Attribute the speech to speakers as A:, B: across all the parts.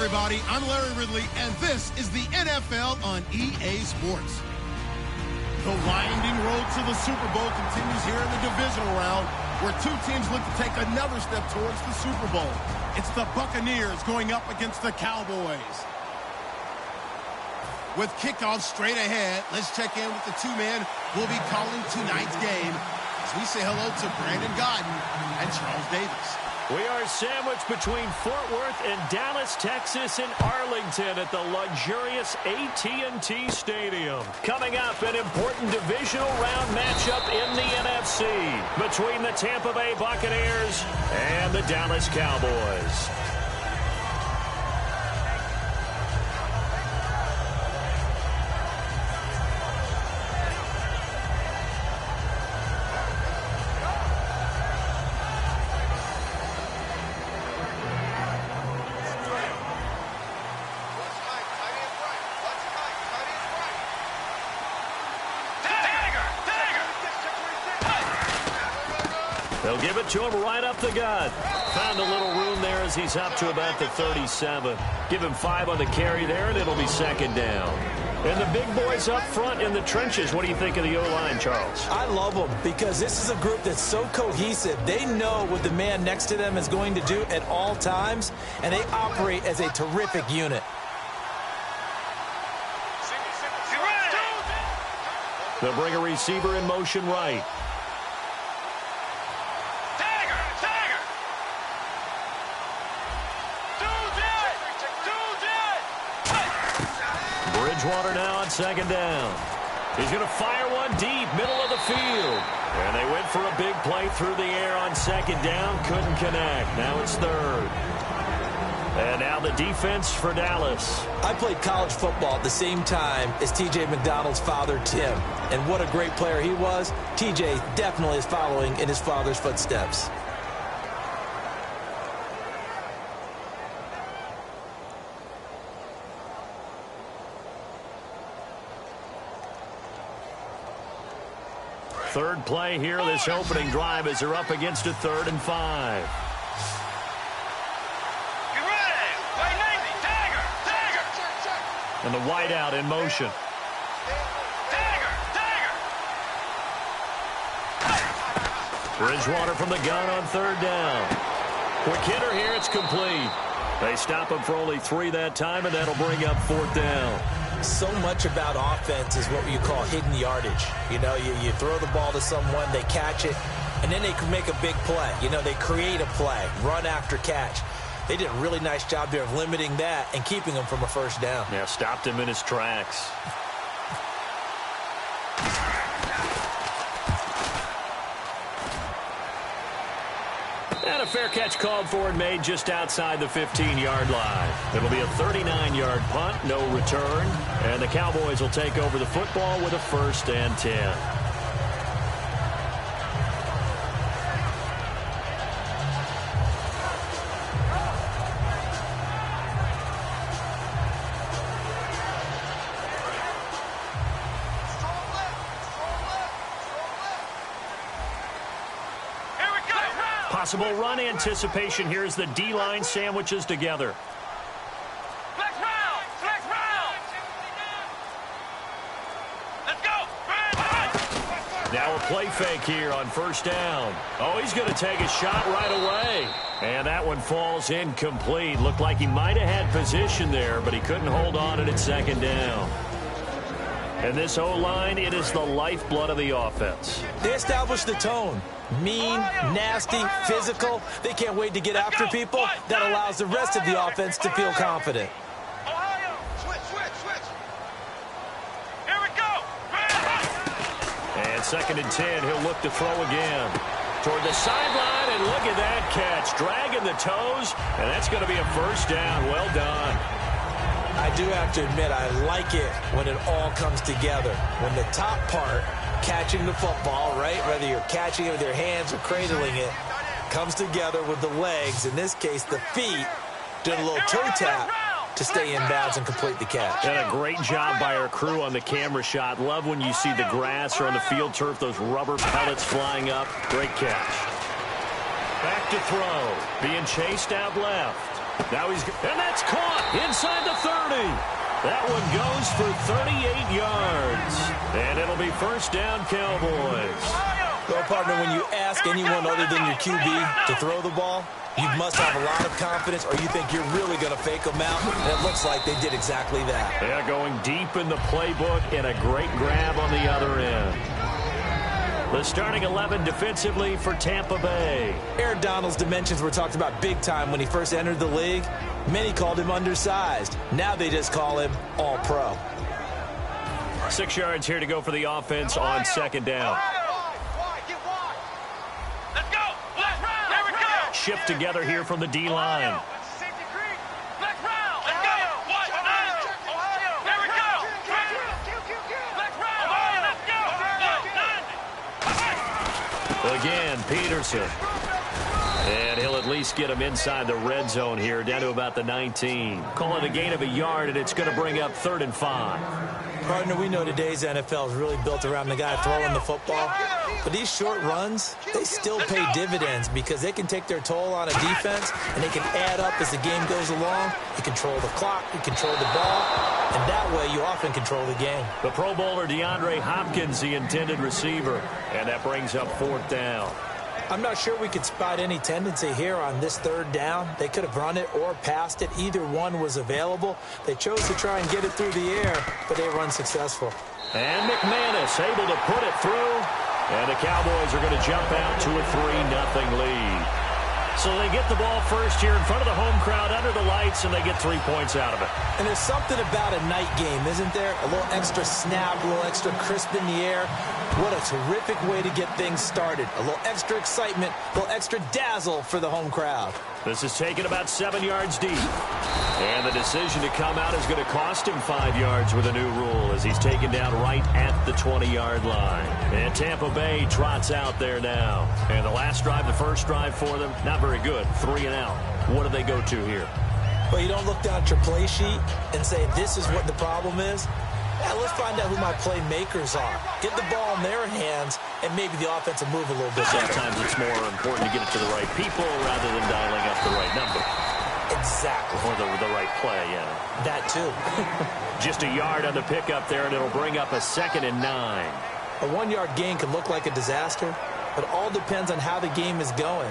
A: everybody. I'm Larry Ridley, and this is the NFL on EA Sports. The winding road to the Super Bowl continues here in the divisional round, where two teams look to take another step towards the Super Bowl. It's the Buccaneers going up against the Cowboys. With kickoff straight ahead, let's check in with the two men who will be calling tonight's game as we say hello to Brandon Godden and Charles Davis.
B: We are sandwiched between Fort Worth and Dallas, Texas, and Arlington at the luxurious AT&T Stadium. Coming up, an important divisional round matchup in the NFC between the Tampa Bay Buccaneers and the Dallas Cowboys. They'll give it to him right up the gut. Found a little room there as he's up to about the 37. Give him 5 on the carry there, and it'll be second down. And the big boys up front in the trenches. What do you think of the O-line, Charles?
C: I love them because this is a group that's so cohesive. They know what the man next to them is going to do at all times, and they operate as a terrific unit.
B: They'll bring a receiver in motion right. Bridgewater now on second down. He's going to fire one deep, middle of the field. And they went for a big play through the air on second down. Couldn't connect. Now it's third. And now the defense for Dallas.
C: I played college football at the same time as T.J. McDonald's father, Tim. And what a great player he was. T.J. definitely is following in his father's footsteps.
B: Third play here, this opening drive as they're up against a 3rd and 5.
D: Get ready! Play Navy! Dagger! Dagger!
B: And the wideout in motion.
D: Dagger! Dagger!
B: Bridgewater from the gun on 3rd down. Quick hitter here, it's complete. They stop him for only 3 that time, and that'll bring up 4th down.
C: So much about offense is what you call hidden yardage. You know, you throw the ball to someone, they catch it, and then they can make a big play. You know, they create a play, run after catch. They did a really nice job there of limiting that and keeping him from a first down.
B: Yeah, stopped him in his tracks. And a fair catch called for and made just outside the 15-yard line. It'll be a 39-yard punt, no return. And the Cowboys will take over the football with a 1st and 10. Possible run anticipation here as the D-line sandwiches together.
D: Flex round! Flex round! Let's go!
B: Now a play fake here on 1st down. Oh, he's going to take a shot right away. And that one falls incomplete. Looked like he might have had position there, but he couldn't hold on it at 2nd down. And this O-line, it is the lifeblood of the offense.
C: They established the tone. Mean, nasty, physical. They can't wait to get after people. That allows the rest of the offense to feel confident.
D: Ohio! Switch, switch, switch! Here we go!
B: And 2nd and 10, he'll look to throw again. Toward the sideline, and look at that catch. Dragging the toes, and that's going to be a 1st down. Well done.
C: I do have to admit, I like it when it all comes together. When the top part, catching the football, right, whether you're catching it with your hands or cradling it, comes together with the legs, in this case the feet, doing a little toe tap to stay in bounds and complete the catch.
B: And a great job by our crew on the camera shot. Love when you see the grass or on the field turf, those rubber pellets flying up. Great catch. Back to throw. Being chased out left. Now and that's caught inside the 30. That one goes for 38 yards. And it'll be first down, Cowboys.
C: Well, partner, when you ask anyone other than your QB to throw the ball, you must have a lot of confidence, or you think you're really going to fake them out. And it looks like they did exactly that.
B: Yeah, going deep in the playbook and a great grab on the other end. The starting 11 defensively for Tampa Bay.
C: Aaron Donald's dimensions were talked about big time when he first entered the league. Many called him undersized. Now they just call him all-pro.
B: 6 yards here to go for the offense on second down.
D: Let's go. Here we go.
B: Shift together here from the D-line. Again, Peterson. And he'll at least get him inside the red zone here, down to about the 19. Call it a gain of a yard, and it's going to bring up 3rd and 5.
C: Partner, we know today's NFL is really built around the guy throwing the football. But these short runs, they still pay dividends because they can take their toll on a defense, and they can add up as the game goes along. You control the clock, you control the ball, and that way you often control the game.
B: The Pro Bowler DeAndre Hopkins, the intended receiver, and that brings up 4th down.
C: I'm not sure we could spot any tendency here on this 3rd down. They could have run it or passed it. Either one was available. They chose to try and get it through the air, but they were unsuccessful.
B: And McManus able to put it through. And the Cowboys are going to jump out to a 3-0 lead. So they get the ball first here in front of the home crowd under the lights, and they get 3 points out of it.
C: And there's something about a night game, isn't there? A little extra snap, a little extra crisp in the air. What a terrific way to get things started. A little extra excitement, a little extra dazzle for the home crowd.
B: This is taken about 7 yards deep. And the decision to come out is going to cost him 5 yards with a new rule as he's taken down right at the 20-yard line. And Tampa Bay trots out there now. And the last drive, the first drive for them, not very good. 3 and out. What do they go to here?
C: Well, you don't look down at your play sheet and say, this is what the problem is. Yeah, let's find out who my playmakers are. Get the ball in their hands, and maybe the offense will move a little bit better.
B: Sometimes it's more important to get it to the right people rather than dialing up the right number.
C: Exactly.
B: Or the right play, yeah.
C: That too.
B: Just a yard on the pickup there, and it'll bring up a 2nd and 9.
C: A 1-yard gain can look like a disaster, but it all depends on how the game is going.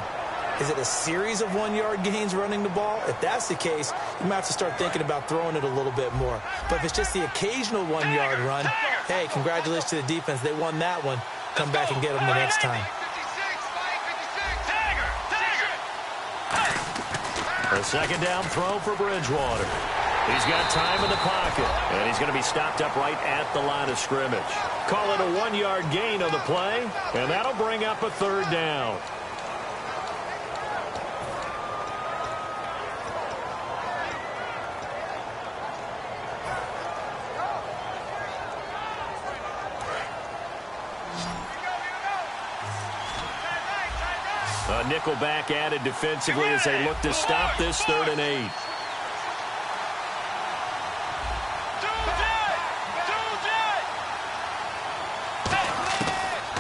C: Is it a series of 1-yard gains running the ball? If that's the case, you might have to start thinking about throwing it a little bit more. But if it's just the occasional 1-yard run, hey, congratulations to the defense. They won that one. Come back and get them the next time.
B: A 2nd down throw for Bridgewater. He's got time in the pocket, and he's going to be stopped up right at the line of scrimmage. Call it a 1-yard gain on the play, and that'll bring up a 3rd down. A nickelback added defensively as they look to stop this 3rd and 8.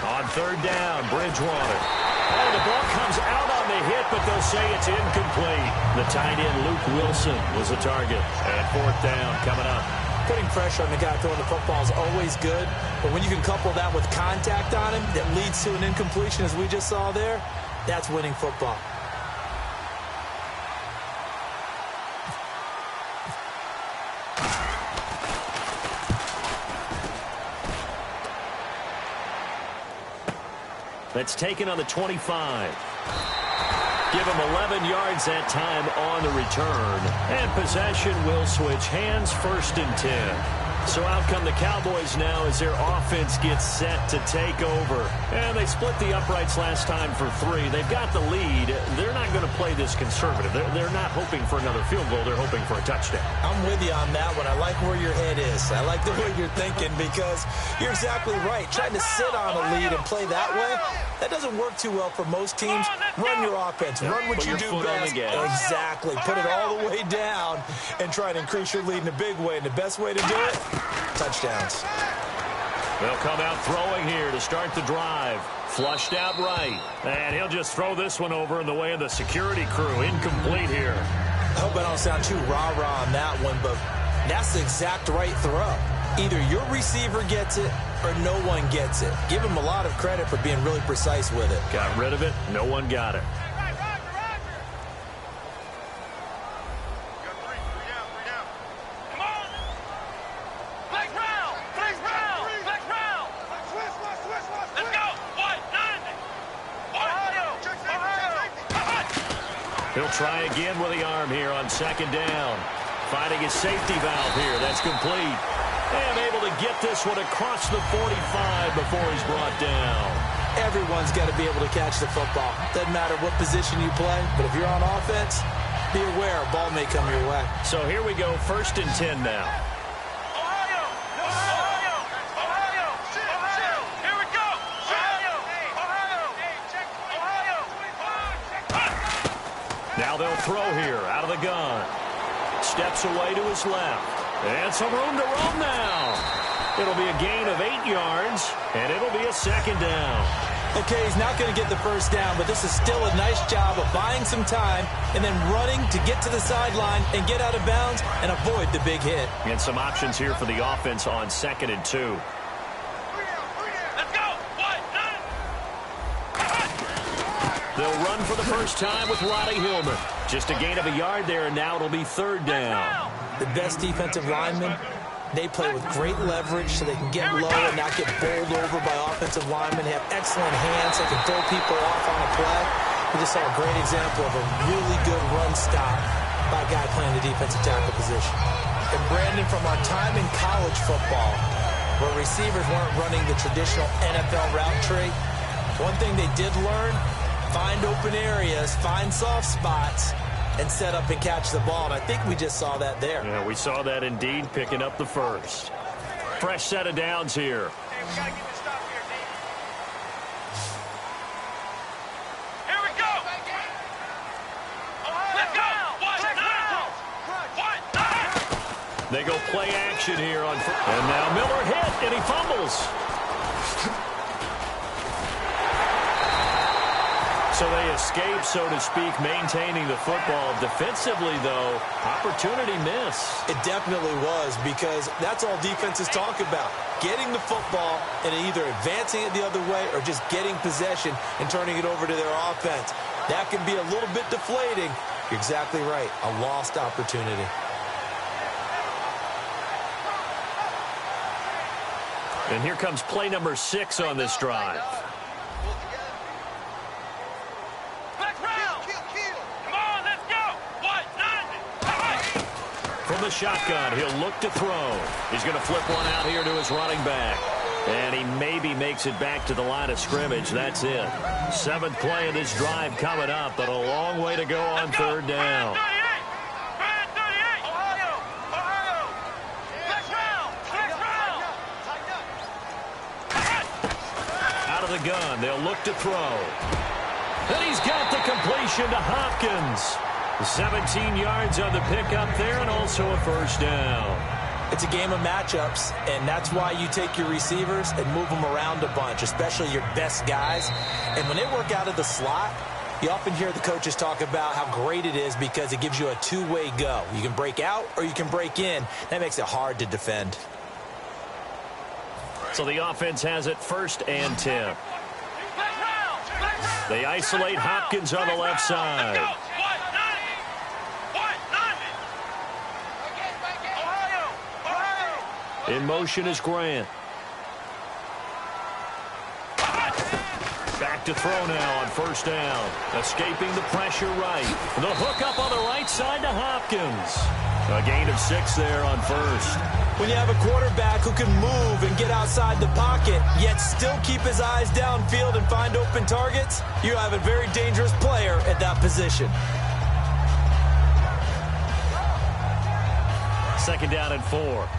B: On 3rd down, Bridgewater. Oh, the ball comes out on the hit, but they'll say it's incomplete. The tight end, Luke Wilson, was the target. And 4th down coming up.
C: Putting pressure on the guy throwing the football is always good, but when you can couple that with contact on him that leads to an incompletion, as we just saw there, that's winning football.
B: That's taken on the 25. Give him 11 yards that time on the return. And possession will switch hands, 1st and 10. So out come the Cowboys now as their offense gets set to take over. And they split the uprights last time for 3. They've got the lead. They're not going to play this conservative. They're not hoping for another field goal. They're hoping for a touchdown.
C: I'm with you on that one. I like where your head is. I like the way you're thinking because you're exactly right. Trying to sit on a lead and play that way, that doesn't work too well for most teams. Run your offense. Run what you do best. Exactly. Put it all the way down and try to increase your lead in a big way. And the best way to do it, touchdowns.
B: They'll come out throwing here to start the drive. Flushed out right. And he'll just throw this one over in the way of the security crew. Incomplete here.
C: I hope I don't sound too rah-rah on that one, but that's the exact right throw. Either your receiver gets it or no one gets it. Give him a lot of credit for being really precise with it.
B: Got rid of it. No one got it. He'll try again with the arm here on second down. Finding his safety valve here. That's complete. And able to get this one across the 45 before he's brought down.
C: Everyone's got to be able to catch the football. Doesn't matter what position you play, but if you're on offense, be aware a ball may come your way.
B: So here we go, 1st and 10 now. Now they'll throw here out of the gun. Steps away to his left. And some room to roam now. It'll be a gain of 8 yards, and it'll be a 2nd down.
C: Okay, he's not going to get the 1st down, but this is still a nice job of buying some time and then running to get to the sideline and get out of bounds and avoid the big hit.
B: And some options here for the offense on 2nd and 2. They'll run for the first time with Roddy Hillman. Just a gain of a yard there, and now it'll be 3rd down.
C: The best defensive linemen, they play with great leverage so they can get low and not get bowled over by offensive linemen. They have excellent hands. They can throw people off on a play. We just saw a great example of a really good run stop by a guy playing the defensive tackle position. And Brandon, from our time in college football, where receivers weren't running the traditional NFL route tree, one thing they did learn, find open areas, find soft spots, and set up and catch the ball. And I think we just saw that there.
B: Yeah, we saw that indeed, picking up the 1st. Fresh set of downs here.
D: Hey, we gotta get this stop here, D. Here we go. Let's go. What?
B: They go play action here on. And now Miller hit, and he fumbles. So they escape, so to speak, maintaining the football. Defensively, though, opportunity miss.
C: It definitely was, because that's all defenses talk about. Getting the football and either advancing it the other way or just getting possession and turning it over to their offense. That can be a little bit deflating. You're exactly right. A lost opportunity.
B: And here comes play number 6 on this drive. From the shotgun, he'll look to throw. He's going to flip one out here to his running back. And he maybe makes it back to the line of scrimmage. That's it. 7th play of this drive coming up, but a long way to go on 3rd down. Out of the gun, they'll look to throw. And he's got the completion to Hopkins. 17 yards on the pickup there, and also a 1st down.
C: It's a game of matchups, and that's why you take your receivers and move them around a bunch, especially your best guys. And when they work out of the slot, you often hear the coaches talk about how great it is because it gives you a two-way go. You can break out or you can break in. That makes it hard to defend.
B: So the offense has it 1st and 10. They isolate Hopkins on the left side. In motion is Grant. Back to throw now on 1st down. Escaping the pressure right. The hook up on the right side to Hopkins. A gain of 6 there on 1st.
C: When you have a quarterback who can move and get outside the pocket, yet still keep his eyes downfield and find open targets, you have a very dangerous player at that position.
B: 2nd down and 4.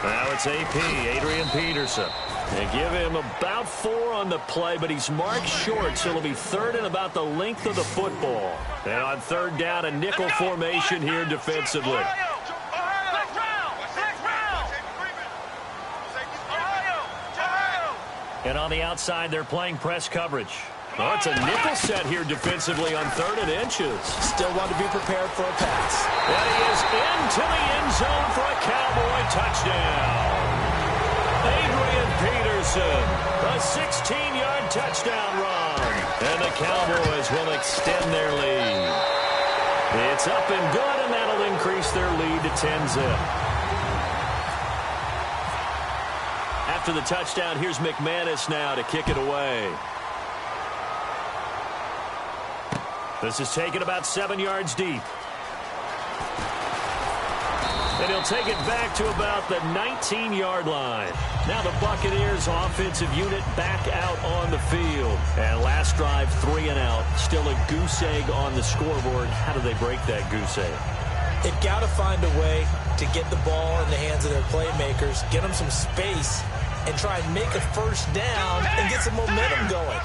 B: Now it's AP, Adrian Peterson. They give him about 4 on the play, but he's marked short, so it'll be 3rd and about the length of the football. And on 3rd down, a nickel formation here defensively. And on the outside, they're playing press coverage. Oh, it's a nickel set here defensively on 3rd and inches.
C: Still want to be prepared for a pass.
B: And he is into the end zone for a Cowboy touchdown. Adrian Peterson, a 16-yard touchdown run. And the Cowboys will extend their lead. It's up and good, and that'll increase their lead to 10-zip. After the touchdown, here's McManus now to kick it away. This is taken about 7 yards deep. And he'll take it back to about the 19-yard line. Now the Buccaneers offensive unit back out on the field. And last drive, 3 and out. Still a goose egg on the scoreboard. How do they break that goose egg?
C: They've got to find a way to get the ball in the hands of their playmakers, get them some space, and try and make a first down and get some momentum going.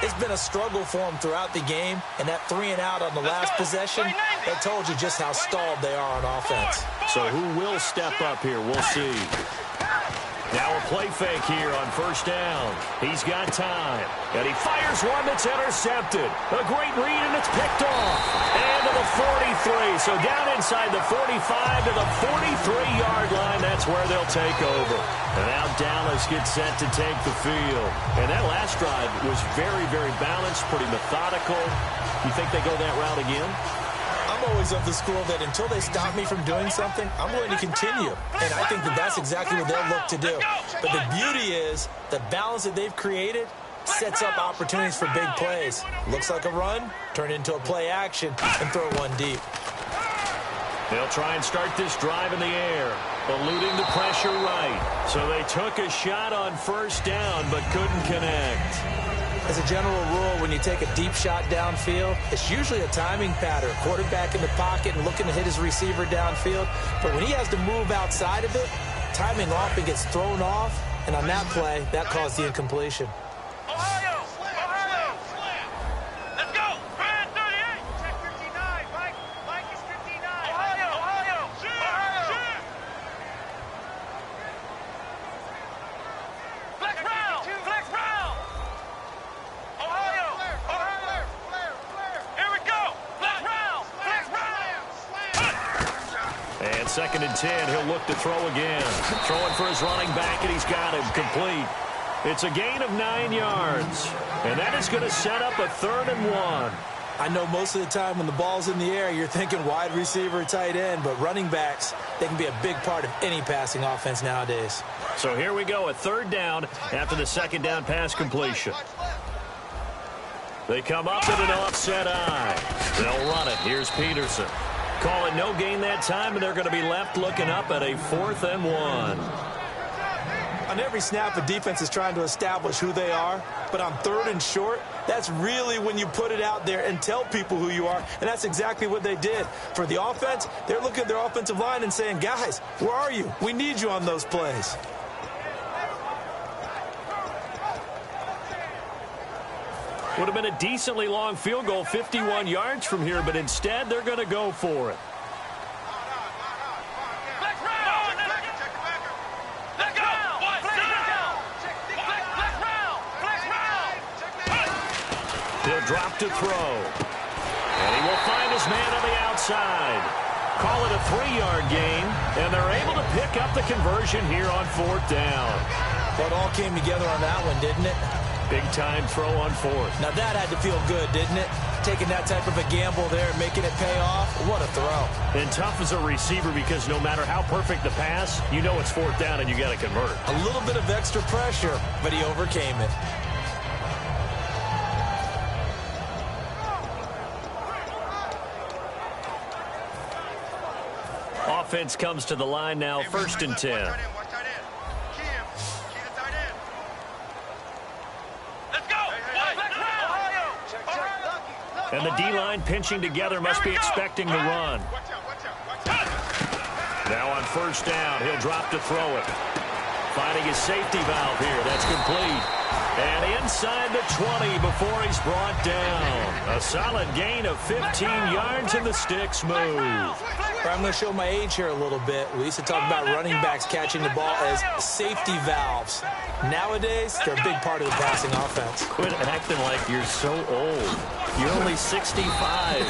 C: It's been a struggle for them throughout the game, and that 3 and out on the last possession, that told you just how stalled they are on offense.
B: So who will step up here? We'll see. Now a play fake here on first down. He's got time. And he fires one that's intercepted. A great read, and it's picked off. And to the 43. So down inside the 45 to the 43-yard line. That's where they'll take over. And now Dallas gets set to take the field. And that last drive was very, very balanced, pretty methodical. You think they go that route again?
C: I'm always of the school that until they stop me from doing something, I'm going to continue. And I think that that's exactly what they'll look to do. But the beauty is the balance that they've created sets up opportunities for big plays. Looks like a run, turn it into a play action, and throw one deep.
B: They'll try and start this drive in the air, eluding the pressure right. So they took a shot on first down but couldn't connect.
C: As a general rule, when you take a deep shot downfield, it's usually a timing pattern. Quarterback in the pocket and looking to hit his receiver downfield. But when he has to move outside of it, timing off and gets thrown off. And on that play, that caused the incompletion.
D: Ohio! Ohio! Let's go! Brand 38! Check 59, Mike. Mike is 59. Ohio! Ohio! Ohio! Flex round! Flex round! Ohio! Ohio! Here we go! Flex round! Flex round!
B: And 2nd and 10, he'll look to throw again. Throwing for his running back, and he's got him complete. It's a gain of 9 yards. And that is going to set up a 3rd and 1.
C: I know most of the time when the ball's in the air, you're thinking wide receiver, tight end, but running backs, they can be a big part of any passing offense nowadays.
B: So here we go, a 3rd down after the 2nd down pass completion. They come up in an offset eye. They'll run it. Here's Peterson. Call it no gain that time, and they're going to be left looking up at a 4th and 1.
C: On every snap, a defense is trying to establish who they are, but on 3rd and short, that's really when you put it out there and tell people who you are, and that's exactly what they did. For the offense, they're looking at their offensive line and saying, guys, where are you? We need you on those plays.
B: Would have been a decently long field goal, 51 yards from here, but instead they're going to go for it. He'll drop to throw. And he will find his man on the outside. Call it a 3-yard gain, and they're able to pick up the conversion here on 4th down.
C: Well, it all came together on that one, didn't it?
B: Big-time throw on 4th.
C: Now that had to feel good, didn't it? Taking that type of a gamble there and making it pay off. What a throw.
B: And tough as a receiver because no matter how perfect the pass, you know it's 4th down and you got to convert.
C: A little bit of extra pressure, but he overcame it.
B: Offense comes to the line now, 1st and 10. And the D-line pinching together must be expecting the run. Now on 1st down, he'll drop to throw it. finding his safety valve here. That's complete. And inside the 20 before he's brought down. A solid gain of 15 yards, and the sticks move.
C: I'm going to show my age here a little bit. We used to talk about running backs catching the ball as safety valves. Nowadays, they're a big part of the passing offense.
B: Quit acting like you're so old. You're only 65.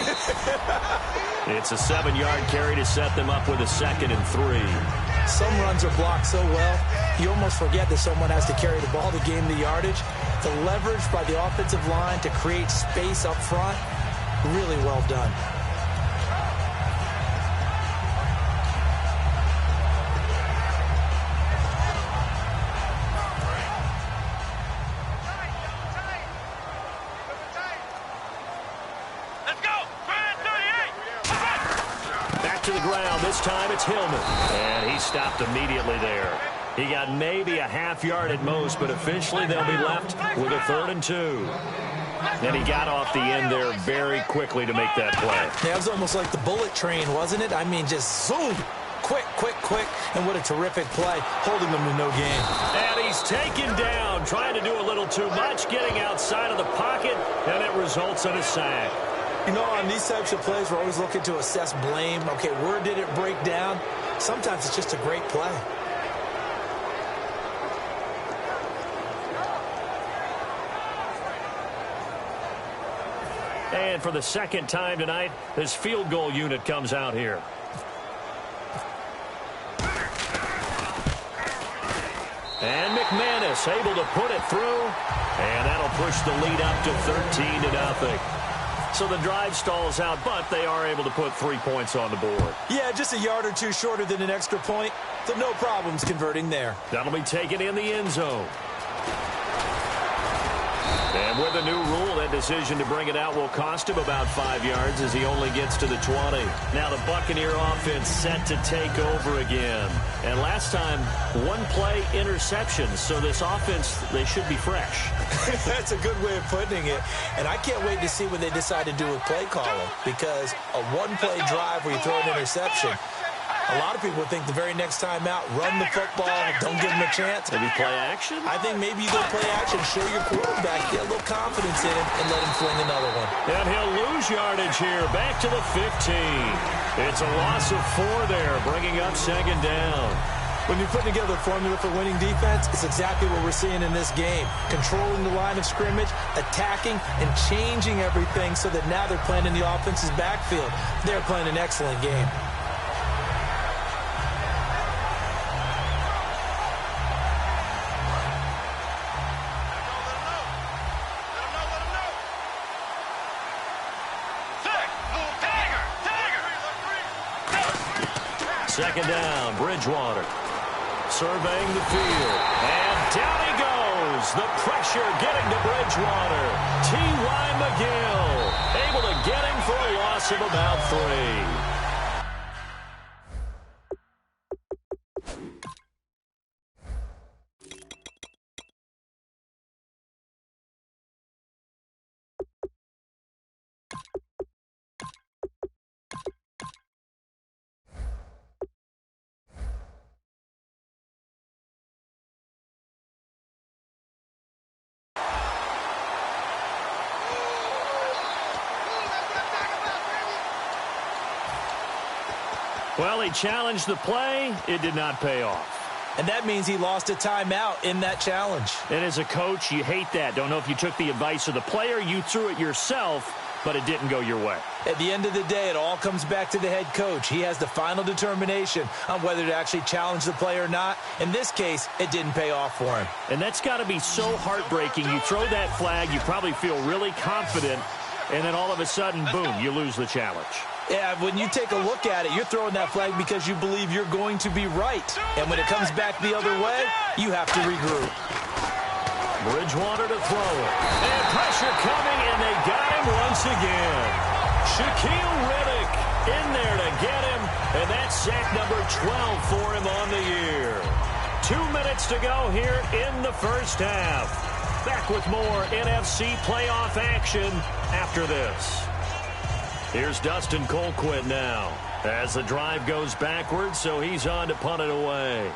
B: It's a 7-yard carry to set them up with a 2nd and 3.
C: Some runs are blocked so well, you almost forget that someone has to carry the ball to gain the yardage. The leverage by the offensive line to create space up front, really well done.
B: To the ground. This time it's Hillman. And he stopped immediately there. He got maybe a half yard at most, but officially they'll be left with a 3rd and 2. And he got off the end there very quickly to make that play.
C: Yeah, it was almost like the bullet train, wasn't it? I mean, just zoom. Quick, quick, quick. And what a terrific play, holding them to no gain.
B: And he's taken down, trying to do a little too much, getting outside of the pocket, and it results in a sack.
C: You know, on these types of plays, we're always looking to assess blame. Okay, where did it break down? Sometimes it's just a great play.
B: And for the 2nd time tonight, this field goal unit comes out here. And McManus able to put it through, and that'll push the lead up to 13-0. So the drive stalls out, but they are able to put 3 points on the board.
C: Yeah, just a yard or two shorter than an extra point, so no problems converting there.
B: That'll be taken in the end zone. And with the new rule, that decision to bring it out will cost him about 5 yards as he only gets to the 20. Now the Buccaneer offense set to take over again. And last time, 1-play interceptions. So this offense, they should be fresh.
C: That's a good way of putting it. And I can't wait to see what they decide to do with play calling. Because a 1-play drive where you throw an interception, a lot of people think the very next time out, run the football, don't give them a chance.
B: Maybe play action?
C: I think maybe you go play action, show your quarterback, get a little confidence in him, and let him fling another one.
B: And he'll lose yardage here, back to the 15. It's a loss of 4 there, bringing up 2nd down.
C: When you're putting together a formula for winning defense, it's exactly what we're seeing in this game. Controlling the line of scrimmage, attacking, and changing everything so that now they're playing in the offense's backfield. They're playing an excellent game.
B: Second down, Bridgewater. Surveying the field. And down he goes. The pressure getting to Bridgewater. T.Y. McGill able to get him for a loss of about 3. Well, he challenged the play. It did not pay off.
C: And that means he lost a timeout in that challenge.
B: And as a coach, you hate that. Don't know if you took the advice of the player, you threw it yourself, but it didn't go your way.
C: At the end of the day, it all comes back to the head coach. He has the final determination on whether to actually challenge the play or not. In this case, it didn't pay off for him.
B: And that's got to be so heartbreaking. You throw that flag, you probably feel really confident, and then all of a sudden, boom, you lose the challenge.
C: Yeah, when you take a look at it, you're throwing that flag because you believe you're going to be right. And when it comes back the other way, you have to regroup.
B: Bridgewater to throw it. And pressure coming, and they got him once again. Shaquille Riddick in there to get him, and that's sack number 12 for him on the year. 2 minutes to go here in the first half. Back with more NFC playoff action after this. Here's Dustin Colquitt now as the drive goes backwards, so he's on to punt it away.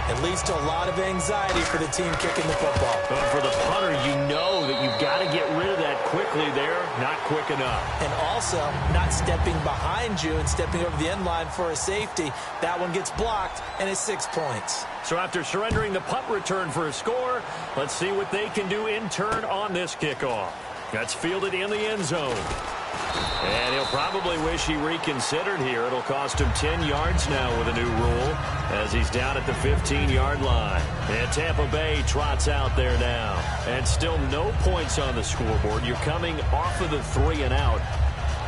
C: It leads to a lot of anxiety for the team kicking the football.
B: But for the punter, you know that you've got to get rid of that quickly there. Not quick enough.
C: And also, not stepping behind you and stepping over the end line for a safety. That one gets blocked, and it's 6 points.
B: So after surrendering the punt return for a score, let's see what they can do in turn on this kickoff. That's fielded in the end zone. And he'll probably wish he reconsidered here. It'll cost him 10 yards now with a new rule as he's down at the 15-yard line. And Tampa Bay trots out there now. And still no points on the scoreboard. You're coming off of the 3 and out.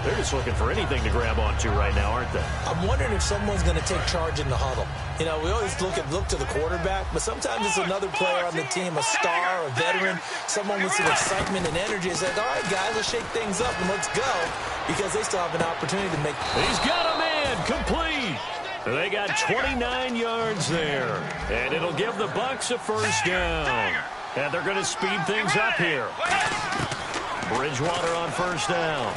B: They're just looking for anything to grab onto right now, aren't they?
C: I'm wondering if someone's going to take charge in the huddle. You know, we always look to the quarterback, but sometimes it's another player on the team, a star, a veteran, someone with some excitement and energy. It's like, all right, guys, let's shake things up and let's go, because they still have an opportunity to make.
B: He's got a man complete. They got 29 yards there, and it'll give the Bucs a first down. And they're going to speed things up here. Bridgewater on first down.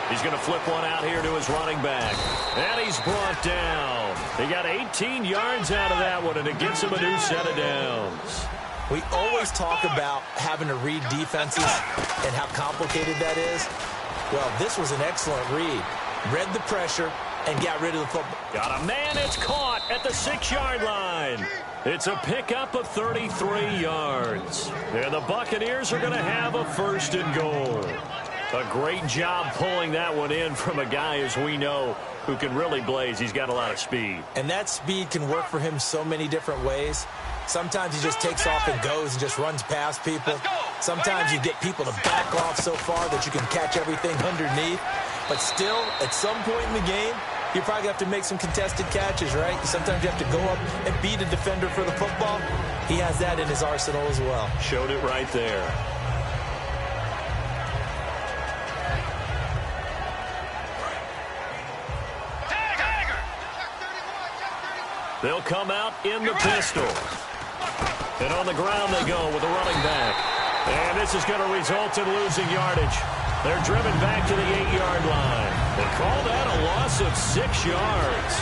B: He's going to flip one out here to his running back. And he's brought down. He got 18 yards out of that one, and it gets him a new set of downs.
C: We always talk about having to read defenses and how complicated that is. Well, this was an excellent read. Read the pressure and got rid of the football.
B: Got a man. It's caught at the 6-yard line. It's a pickup of 33 yards. And the Buccaneers are going to have a first and goal. A great job pulling that one in from a guy, as we know, who can really blaze. He's got a lot of speed.
C: And that speed can work for him so many different ways. Sometimes he just takes off and goes and just runs past people. Sometimes you get people to back off so far that you can catch everything underneath. But still, at some point in the game, you probably have to make some contested catches, right? Sometimes you have to go up and beat a defender for the football. He has that in his arsenal as well.
B: Showed it right there. They'll come out in the pistol. And on the ground they go with the running back. And this is going to result in losing yardage. They're driven back to the 8-yard line. They call that a loss of 6 yards.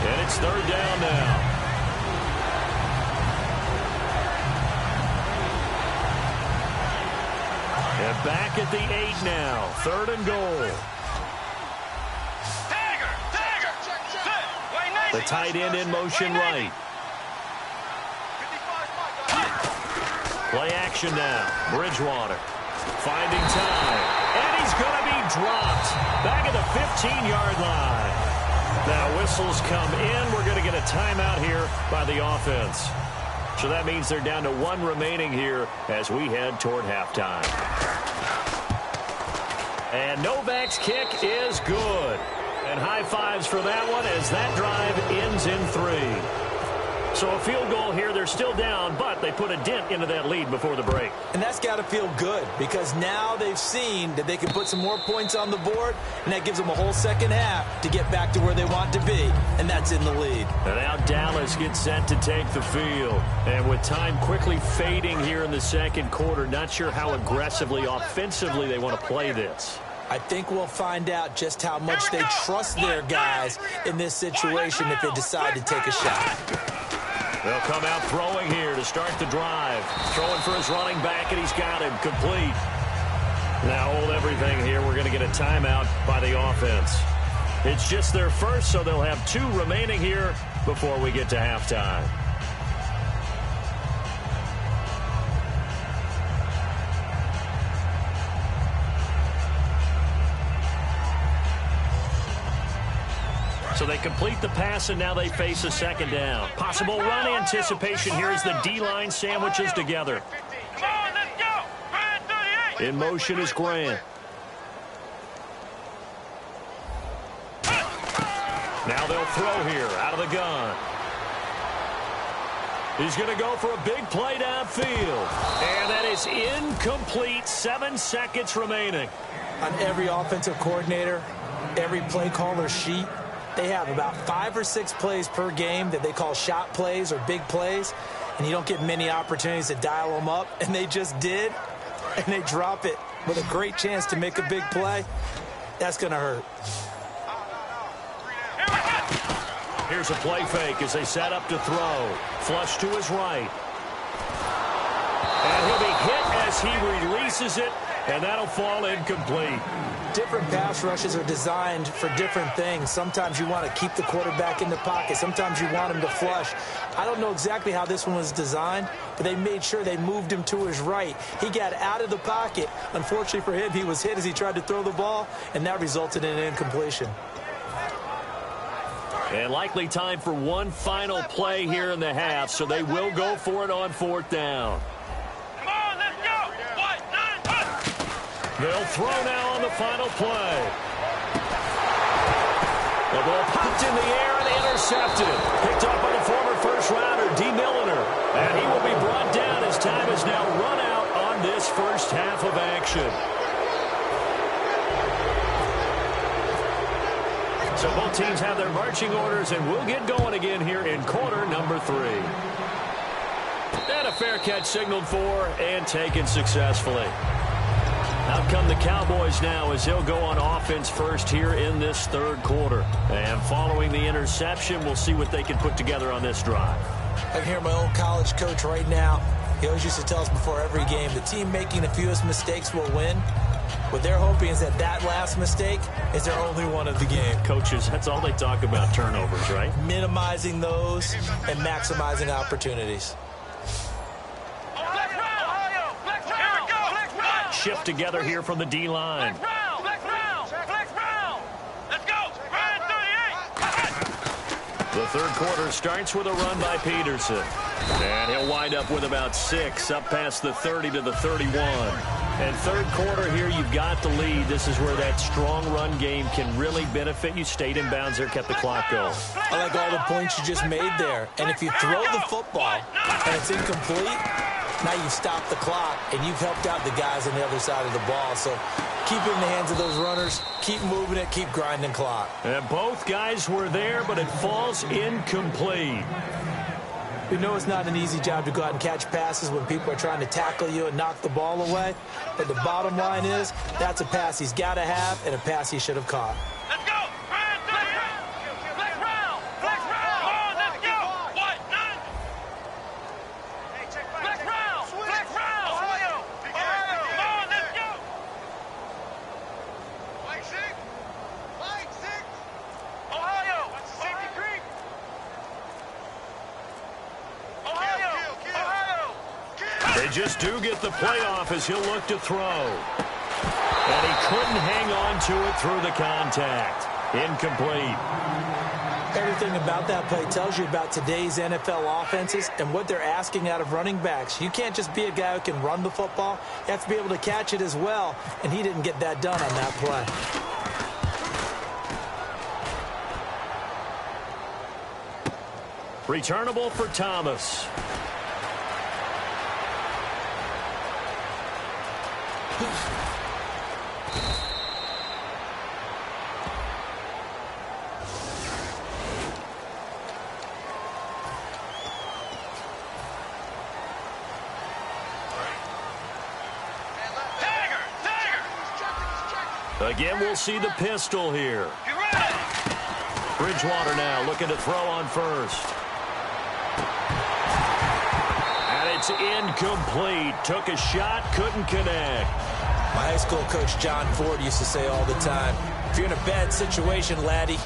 B: And it's third down now. And back at the 8 now. Third and goal. The tight end in motion right. Play action now. Bridgewater finding time. And he's going to be dropped back at the 15-yard line. Now whistles come in. We're going to get a timeout here by the offense. So that means they're down to 1 remaining here as we head toward halftime. And Novak's kick is good. And high fives for that one as that drive ends in 3. So a field goal here. They're still down, but they put a dent into that lead before the break. And that's got to feel good because now they've seen that they can put some more points on the board, and that gives them a whole second half to get back to where they want to be, and that's in the lead. And now Dallas gets set to take the field. And with time quickly fading here in the second quarter, not sure how aggressively, offensively they want to play this. I think we'll find out just how much they trust their guys in this situation if they decide to take a shot. They'll come out throwing here to start the drive. Throwing for his running back, and he's got him complete. Now hold everything here. We're going to get a timeout by the offense. It's just their first, so they'll have 2 remaining here before we get to halftime. So they complete the pass, and now they face a second down. Possible run anticipation here as the D-line sandwiches together.
D: Come on, let's go. Grant 38.
B: In motion is Grant. Now they'll throw here out of the gun. He's going to go for a big play downfield. And that is incomplete. 7 seconds remaining.
C: On every offensive coordinator, every play caller sheet, they have about 5 or 6 plays per game that they call shot plays or big plays, and you don't get many opportunities to dial them up, and they just did, and they drop it with a great chance to make a big play. That's going to hurt.
B: Here's a play fake as they set up to throw. Flush to his right. And he'll be hit as he releases it, and that'll fall incomplete.
C: Different pass rushes are designed for different things. Sometimes you want to keep the quarterback in the pocket. Sometimes you want him to flush. I don't know exactly how this one was designed, but they made sure they moved him to his right. He got out of the pocket. Unfortunately for him, he was hit as he tried to throw the ball, and that resulted in an incompletion.
B: And likely time for one final play here in the half, so they will go for it on 4th down.
D: Come on, let's go. 1, 9, 1.
B: They'll throw now on the final play. The ball popped in the air and intercepted. Picked up by the former first-rounder, D. Milliner. And he will be brought down as time is now run out on this first half of action. So both teams have their marching orders, and we'll get going again here in quarter number 3. And a fair catch signaled for and taken successfully. Out come the Cowboys now as they'll go on offense first here in this 3rd quarter. And following the interception, we'll see what they can put together on this drive.
C: I can hear my old college coach right now. He always used to tell us before every game, the team making the fewest mistakes will win. What they're hoping is that last mistake is their only one of the game.
B: Coaches, that's all they talk about, turnovers, right?
C: Minimizing those and maximizing opportunities.
B: Shift together here from the D-line. The 3rd quarter starts with a run by Peterson. And he'll wind up with about 6, up past the 30 to the 31. And 3rd quarter here, you've got the lead. This is where that strong run game can really benefit you. Stayed in bounds there, kept the clock going.
C: I like all the points you just made there. And if you throw the football and it's incomplete, now you've stopped the clock and you've helped out the guys on the other side of the ball. So keep it in the hands of those runners, keep moving it, keep grinding clock.
B: And both guys were there, but it falls incomplete.
C: We know it's not an easy job to go out and catch passes when people are trying to tackle you and knock the ball away. But the bottom line is, that's a pass he's got to have and a pass he should have caught.
D: Let's go. Flex round. Come on, let's go. 1, 9. Flex round. Ohio. Come on, let's go. Flag 6. Ohio. Safety creep. Ohio.
B: They just do get the playoff as he'll look to throw. And he couldn't hang on to it through the contact. Incomplete.
C: Everything about that play tells you about today's NFL offenses and what they're asking out of running backs. You can't just be a guy who can run the football. You have to be able to catch it as well, and he didn't get that done on that play.
B: Returnable for Thomas. Again, we'll see the pistol here. Bridgewater now looking to throw on first. And it's incomplete. Took a shot, couldn't connect.
C: My high school coach, John Ford, used to say all the time, if you're in a bad situation, laddie,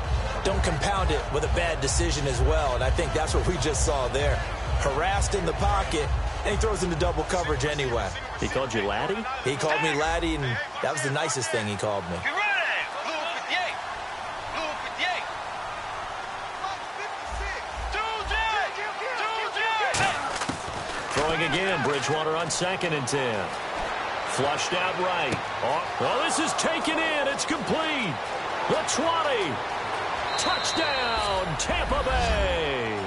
C: don't compound it with a bad decision as well. And I think that's what we just saw there. Harassed in the pocket, and he throws into double coverage anyway.
B: He called you laddie?
C: He called me laddie, and that was the nicest thing he called me.
B: Throwing again, Bridgewater on 2nd and 10. Flushed out right. Oh, this is taken in. It's complete. The 20. Touchdown, Tampa Bay.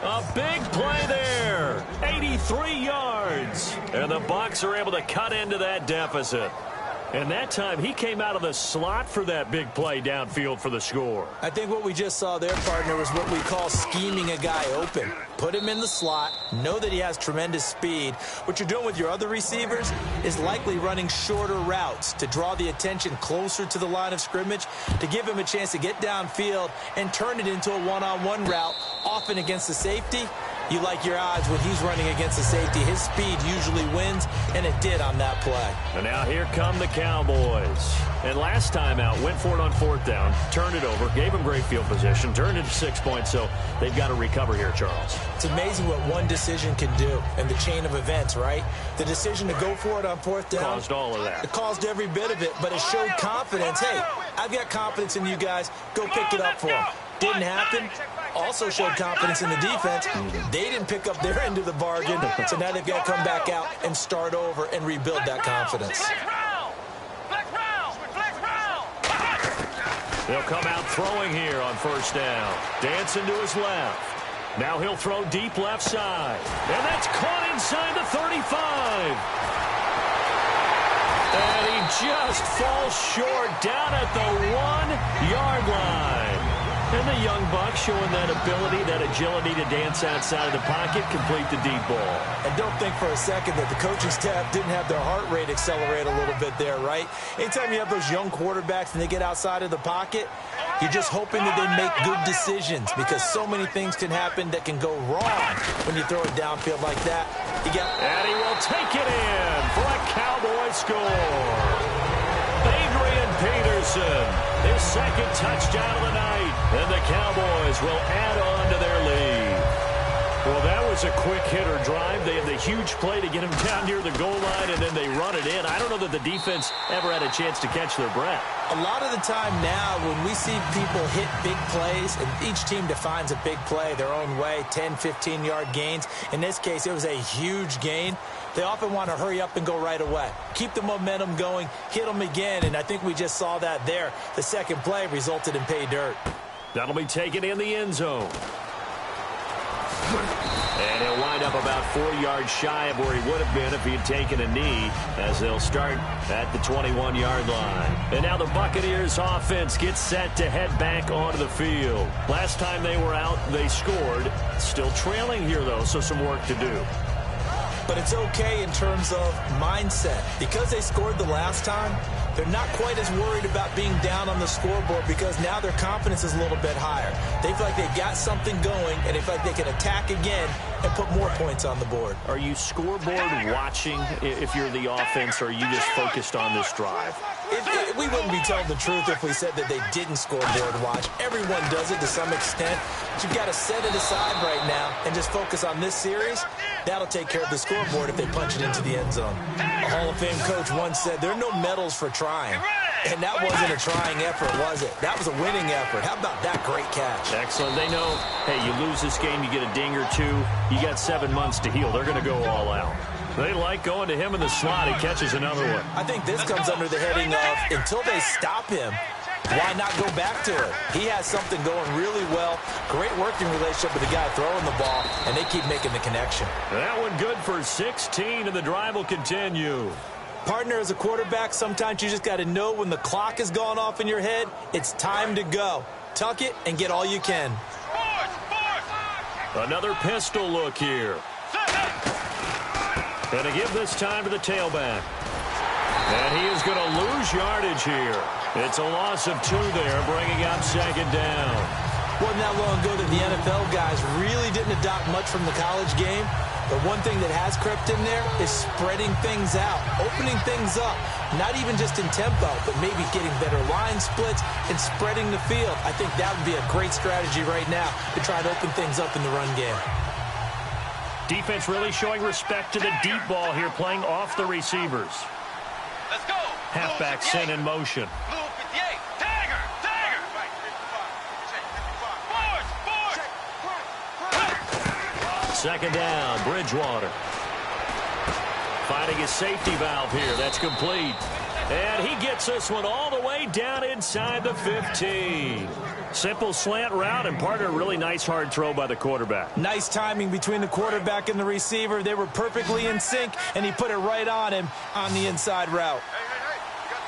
B: A big play there. 83 yards. And the Bucs are able to cut into that deficit. And that time, he came out of the slot for that big play downfield for the score.
C: I think what we just saw there, partner, was what we call scheming a guy open. Put him in the slot, know that he has tremendous speed. What you're doing with your other receivers is likely running shorter routes to draw the attention closer to the line of scrimmage, to give him a chance to get downfield and turn it into a one-on-one route, often against the safety. You like your odds when he's running against the safety. His speed usually wins, and it did on that play.
B: And now here come the Cowboys. And last time out, went for it on 4th down, turned it over, gave him great field position, turned it to 6 points, so they've got to recover here, Charles.
C: It's amazing what one decision can do in the chain of events, right? The decision to go for it on 4th down
B: caused all of that.
C: It caused every bit of it, but it showed confidence. Hey, I've got confidence in you guys. Go pick it up for them. Didn't happen. Also showed confidence in the defense. They didn't pick up their end of the bargain, so now they've got to come back out and start over and rebuild that confidence.
B: They'll come out throwing here on 1st down. Dancing to his left. Now he'll throw deep left side. And that's caught inside the 35. And he just falls short down at the 1-yard line. And the young buck showing that ability, that agility to dance outside of the pocket, complete the deep ball.
C: And don't think for a second that the coaching staff didn't have their heart rate accelerate a little bit there, right? Anytime you have those young quarterbacks and they get outside of the pocket, you're just hoping that they make good decisions, because so many things can happen that can go wrong when you throw it downfield like that.
B: And he will take it in for a Cowboy score. Adrian Peterson, his 2nd touchdown of the night, and the Cowboys will add on to their lead. Well, that was a quick hitter drive. They had the huge play to get him down near the goal line, and then they run it in. I don't know that the defense ever had a chance to catch their breath.
C: A lot of the time now, when we see people hit big plays, and each team defines a big play their own way, 10, 15-yard gains. In this case, it was a huge gain. They often want to hurry up and go right away. Keep the momentum going, hit them again, and I think we just saw that there. The second play resulted in pay dirt.
B: That'll be taken in the end zone. And he'll wind up about 4 yards shy of where he would have been if he had taken a knee, as they'll start at the 21-yard line. And now the Buccaneers offense gets set to head back onto the field. Last time they were out, they scored. Still trailing here, though, so some work to do.
C: But it's okay in terms of mindset. Because they scored the last time, they're not quite as worried about being down on the scoreboard, because now their confidence is a little bit higher. They feel like they've got something going, and they feel like they can attack again and put more points on the board.
B: Are you scoreboard watching if you're the offense, or are you just focused on this drive?
C: We wouldn't be telling the truth if we said that they didn't scoreboard watch. Everyone does it to some extent. But you've got to set it aside right now and just focus on this series. That'll take care of the scoreboard if they punch it into the end zone. A Hall of Fame coach once said, there are no medals for trying. And that wasn't a trying effort, was it? That was a winning effort. How about that great catch?
B: Excellent. They know, hey, you lose this game, you get a ding or two. You got 7 months to heal. They're going to go all out. They like going to him in the slot. He catches another one.
C: I think this comes under the heading of, until they stop him, why not go back to it? He has something going really well. Great working relationship with the guy throwing the ball, and they keep making the connection.
B: That one good for 16, and the drive will continue.
C: Partner, as a quarterback, sometimes you just got to know when the clock has gone off in your head, it's time to go. Tuck it and get all you can.
B: Another pistol look here. Going to give this time to the tailback. And he is going to lose yardage here. It's a loss of 2 there, bringing up 2nd down.
C: Wasn't that long ago that the NFL guys really didn't adopt much from the college game. But one thing that has crept in there is spreading things out, opening things up, not even just in tempo, but maybe getting better line splits and spreading the field. I think that would be a great strategy right now to try and open things up in the run game.
B: Defense really showing respect to the deep ball here, playing off the receivers.
D: Let's go.
B: Halfback sent in motion.
D: Blue 58. Tiger. Tiger.
B: Second down, Bridgewater. Finding his safety valve here. That's complete. And he gets this one all the way down inside the 15. Simple slant route, and partner, really nice hard throw by the quarterback.
C: Nice timing between the quarterback and the receiver. They were perfectly in sync, and he put it right on him on the inside route.
D: Hey, you got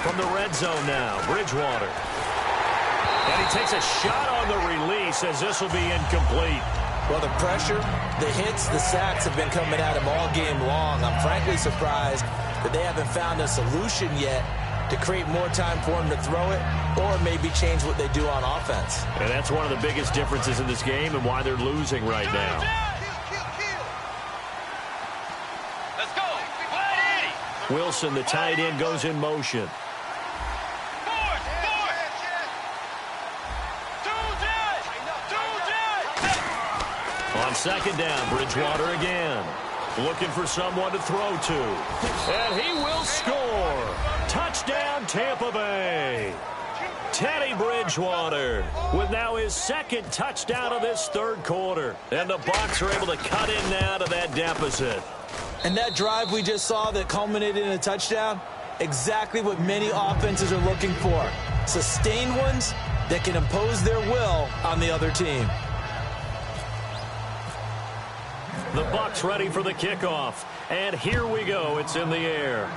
B: From the red zone now, Bridgewater. And he takes a shot on the release as this will be incomplete.
C: Well, the pressure, the hits, the sacks have been coming at him all game long. I'm frankly surprised that they haven't found a solution yet to create more time for him to throw it or maybe change what they do on offense.
B: And that's one of the biggest differences in this game and why they're losing right now.
D: Let's go.
B: Wilson, the tight end, goes in motion. On second down, Bridgewater again. Looking for someone to throw to. And he will score. Touchdown, Tampa Bay. Teddy Bridgewater with now his second touchdown of this third quarter. And the Bucs are able to cut in now to that deficit.
C: And that drive we just saw that culminated in a touchdown, exactly what many offenses are looking for. Sustained ones that can impose their will on the other team.
B: The Bucs ready for the kickoff. And here we go. It's in the air.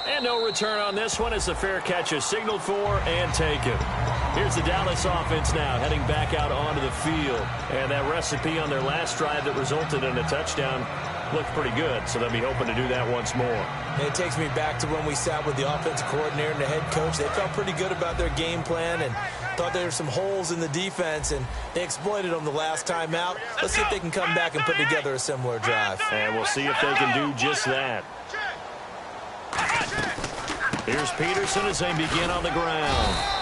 B: And no return on this one as the fair catch is signaled for and taken. Here's the Dallas offense now heading back out onto the field. And that recipe on their last drive that resulted in a touchdown looked pretty good, so they'll be hoping to do that once more.
C: And it takes me back to when we sat with the offensive coordinator and the head coach. They felt pretty good about their game plan and thought there were some holes in the defense, and they exploited them the last time out. Let's see if they can come back and put together a similar drive.
B: And we'll see if they can do just that. Here's Peterson as they begin on the ground.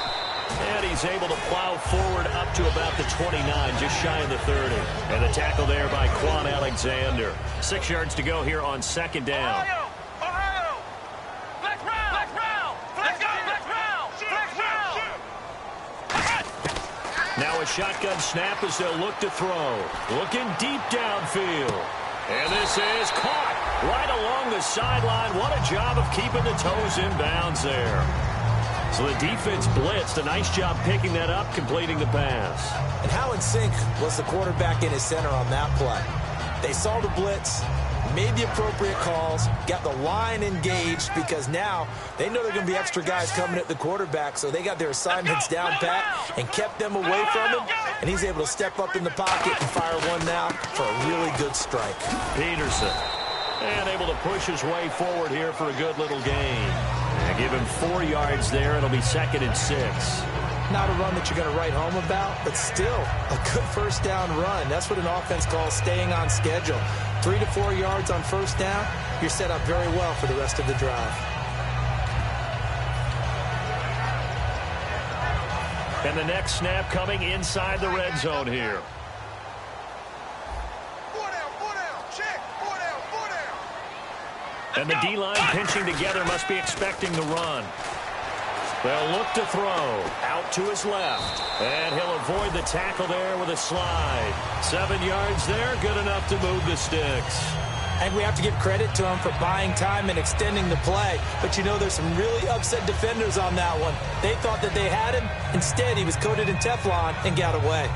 B: And he's able to plow forward up to about the 29, just shy of the 30. And the tackle there by Quan Alexander. 6 yards to go here on second down.
D: Ohio! Flex round! Flex round! Let's go! Flex round! Flex round!
B: Now a shotgun snap as they'll look to throw. Looking deep downfield. And this is caught right along the sideline. What a job of keeping the toes in bounds there. So the defense blitzed. A nice job picking that up, completing the pass.
C: And how in sync was the quarterback in his center on that play? They saw the blitz, made the appropriate calls, got the line engaged because now they know there are going to be extra guys coming at the quarterback, so they got their assignments down pat and kept them away from him, and he's able to step up in the pocket and fire one now for a really good strike.
B: Peterson, and able to push his way forward here for a good little gain. And give him 4 yards there. It'll be 2nd and 6.
C: Not a run that you're going to write home about, but still a good first down run. That's what an offense calls staying on schedule. 3 to 4 yards on first down, you're set up very well for the rest of the drive.
B: And the next snap coming inside the red zone here. And the D-line pinching together must be expecting the run. They'll look to throw. Out to his left. And he'll avoid the tackle there with a slide. 7 yards there, good enough to move the sticks.
C: And we have to give credit to him for buying time and extending the play. But you know there's some really upset defenders on that one. They thought that they had him. Instead, he was coated in Teflon and got away.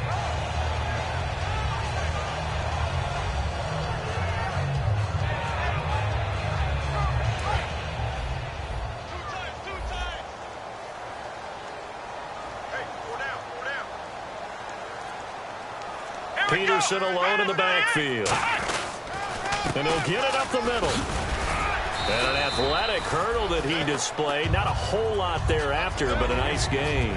B: Peterson alone in the backfield. And he'll get it up the middle. And an athletic hurdle that he displayed. Not a whole lot thereafter, but a nice gain.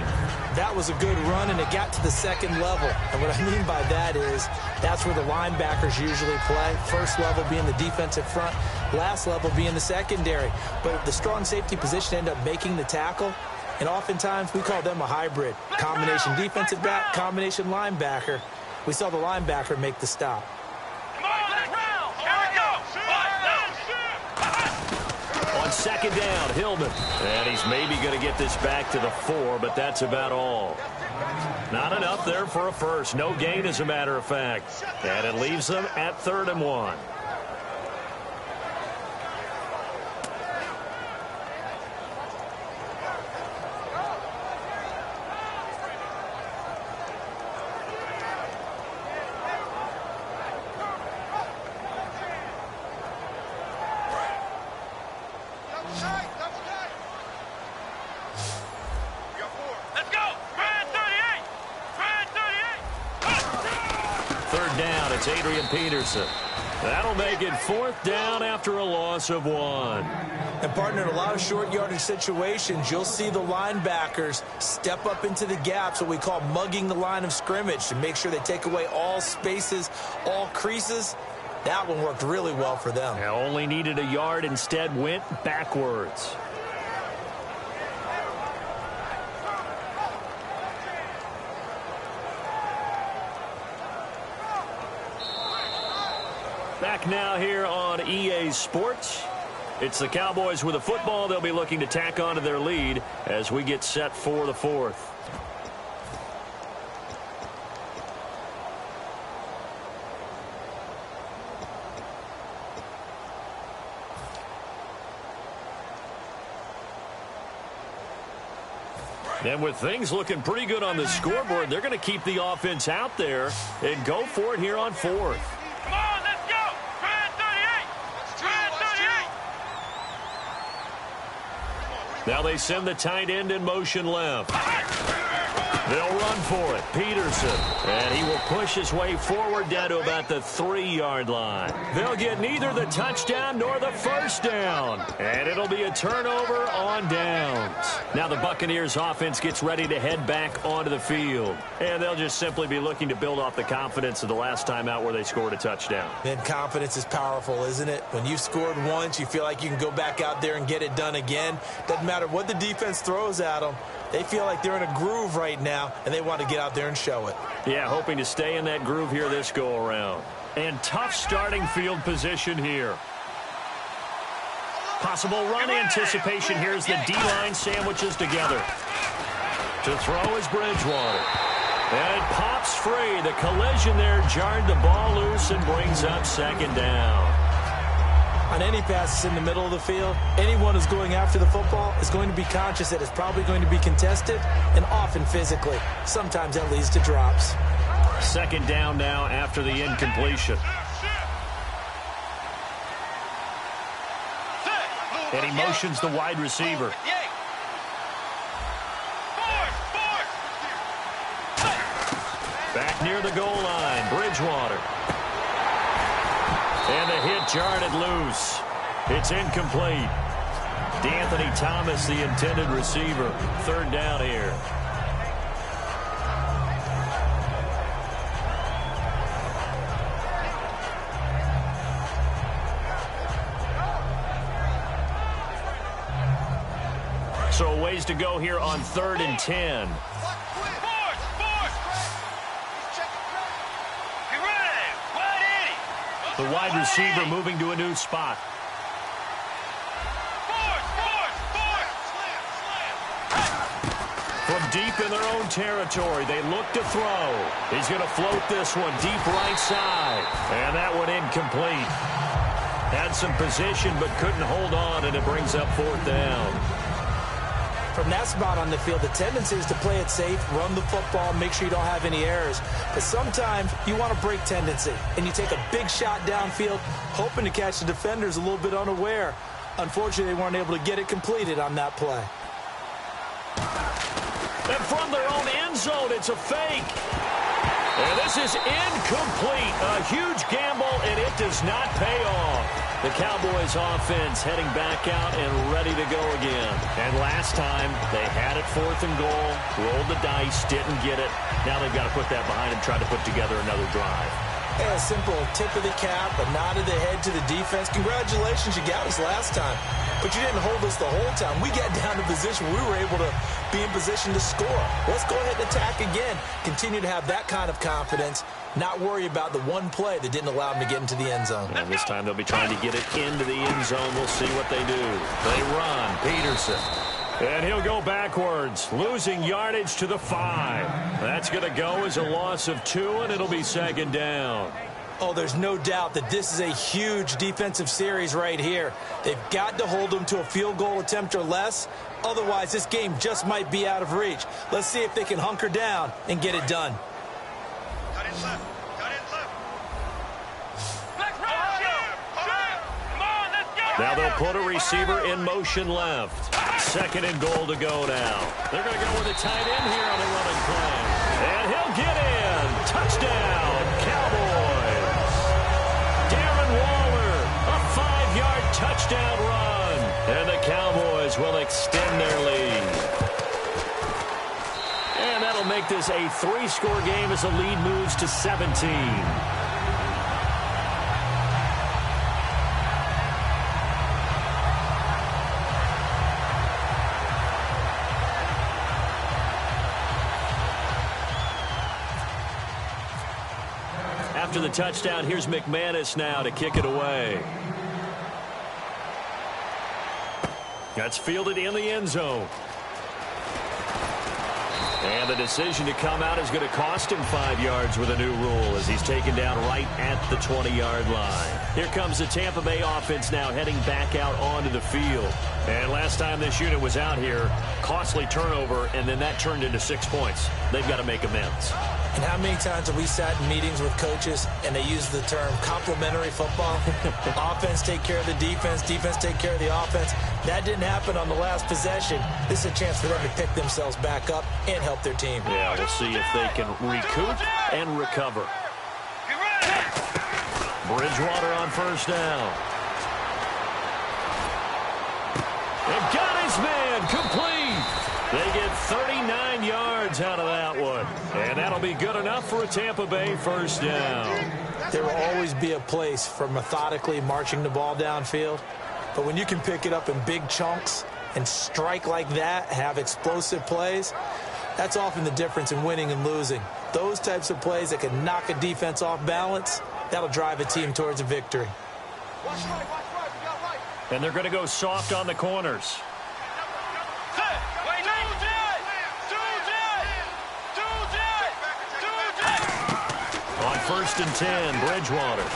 C: That was a good run, and it got to the second level. And what I mean by that is that's where the linebackers usually play. First level being the defensive front, last level being the secondary. But the strong safety position ended up making the tackle. And oftentimes we call them a hybrid. Combination defensive back, combination linebacker. We saw the linebacker make the stop.
D: Come on, let's round! Here we go!
B: On second down, Hillman. And he's maybe going to get this back to the 4, but that's about all. Not enough there for a first. No gain, as a matter of fact. And it leaves them at 3rd and 1. third down. It's Adrian Peterson. That'll make it fourth down after a loss of 1.
C: And, partner, in a lot of short yardage situations, you'll see the linebackers step up into the gaps, what we call mugging the line of scrimmage, to make sure they take away all spaces, all creases. That one worked really well for them.
B: Now only needed a yard, instead went backwards. Back now here on EA Sports. It's the Cowboys with a football. They'll be looking to tack on to their lead as we get set for the fourth. And with things looking pretty good on the scoreboard, they're going to keep the offense out there and go for it here on fourth.
D: Come on, let's go! Try it 38! Try it 38!
B: Now they send the tight end in motion left. They'll run for it. Peterson. And he will push his way forward down to about the 3-yard line. They'll get neither the touchdown nor the first down. And it'll be a turnover on downs. Now the Buccaneers offense gets ready to head back onto the field. And they'll just simply be looking to build off the confidence of the last time out where they scored a touchdown.
C: And confidence is powerful, isn't it? When you've scored once, you feel like you can go back out there and get it done again. Doesn't matter what the defense throws at them. They feel like they're in a groove right now, and they want to get out there and show it.
B: Yeah, hoping to stay in that groove here this go-around. And tough starting field position here. Possible run anticipation here as the D-line sandwiches together. To throw is Bridgewater. And it pops free. The collision there jarred the ball loose and brings up second down.
C: On any passes in the middle of the field, anyone who's going after the football is going to be conscious that it's probably going to be contested and often physically. Sometimes that leads to drops.
B: Second down now after the incompletion. And he motions the wide receiver. Back near the goal line, Bridgewater. And the hit jarred it loose. It's incomplete. D'Anthony Thomas, the intended receiver. Third down here. So a ways to go here on 3rd and 10. The wide receiver moving to a new spot. From deep in their own territory, they look to throw. He's going to float this one deep right side. And that one incomplete. Had some position but couldn't hold on, and it brings up 4th down.
C: From that spot on the field, the tendency is to play it safe, run the football, make sure you don't have any errors. But sometimes you want to break tendency, and you take a big shot downfield, hoping to catch the defenders a little bit unaware. Unfortunately, they weren't able to get it completed on that play.
B: And from their own end zone, it's a fake. And this is incomplete. A huge gamble, and it does not pay off. The Cowboys offense heading back out and ready to go again. And last time, they had it 4th and goal, rolled the dice, didn't get it. Now they've got to put that behind them, try to put together another drive.
C: A simple tip of the cap, a nod of the head to the defense. Congratulations, you got us last time. But you didn't hold us the whole time. We got down to position where we were able to be in position to score. Let's go ahead and attack again. Continue to have that kind of confidence. Not worry about the one play that didn't allow them to get into the end zone.
B: And this time they'll be trying to get it into the end zone. We'll see what they do. They run. Peterson. And he'll go backwards, losing yardage to the 5. That's going to go as a loss of 2, and it'll be second down.
C: Oh, there's no doubt that this is a huge defensive series right here. They've got to hold them to a field goal attempt or less. Otherwise, this game just might be out of reach. Let's see if they can hunker down and get it done.
D: Got it left. Got it left.
B: Now they'll put a receiver in motion left. 2nd and goal to go now. They're going to go with a tight end here on the running play. And he'll get in. Touchdown, Cowboys. touchdown run. And the Cowboys will extend their lead. And that'll make this a 3-score game as the lead moves to 17. After the touchdown, here's McManus now to kick it away. That's fielded in the end zone. And the decision to come out is going to cost him 5 yards with a new rule as he's taken down right at the 20-yard line. Here comes the Tampa Bay offense now heading back out onto the field. And last time this unit was out here, costly turnover, and then that turned into 6 points. They've got to make amends.
C: And how many times have we sat in meetings with coaches and they use the term complementary football? Offense take care of the defense, defense take care of the offense. That didn't happen on the last possession. This is a chance for them to pick themselves back up and help their team.
B: Yeah, we'll see if they can recoup and recover. Bridgewater on first down. And got his man complete. They get 39 yards out of that one. And that'll be good enough for a Tampa Bay first down.
C: There will always be a place for methodically marching the ball downfield. But when you can pick it up in big chunks and strike like that, have explosive plays, that's often the difference in winning and losing. Those types of plays that can knock a defense off balance, that'll drive a team towards a victory.
B: And they're going to go soft on the corners. On 1st and 10, Bridgewater.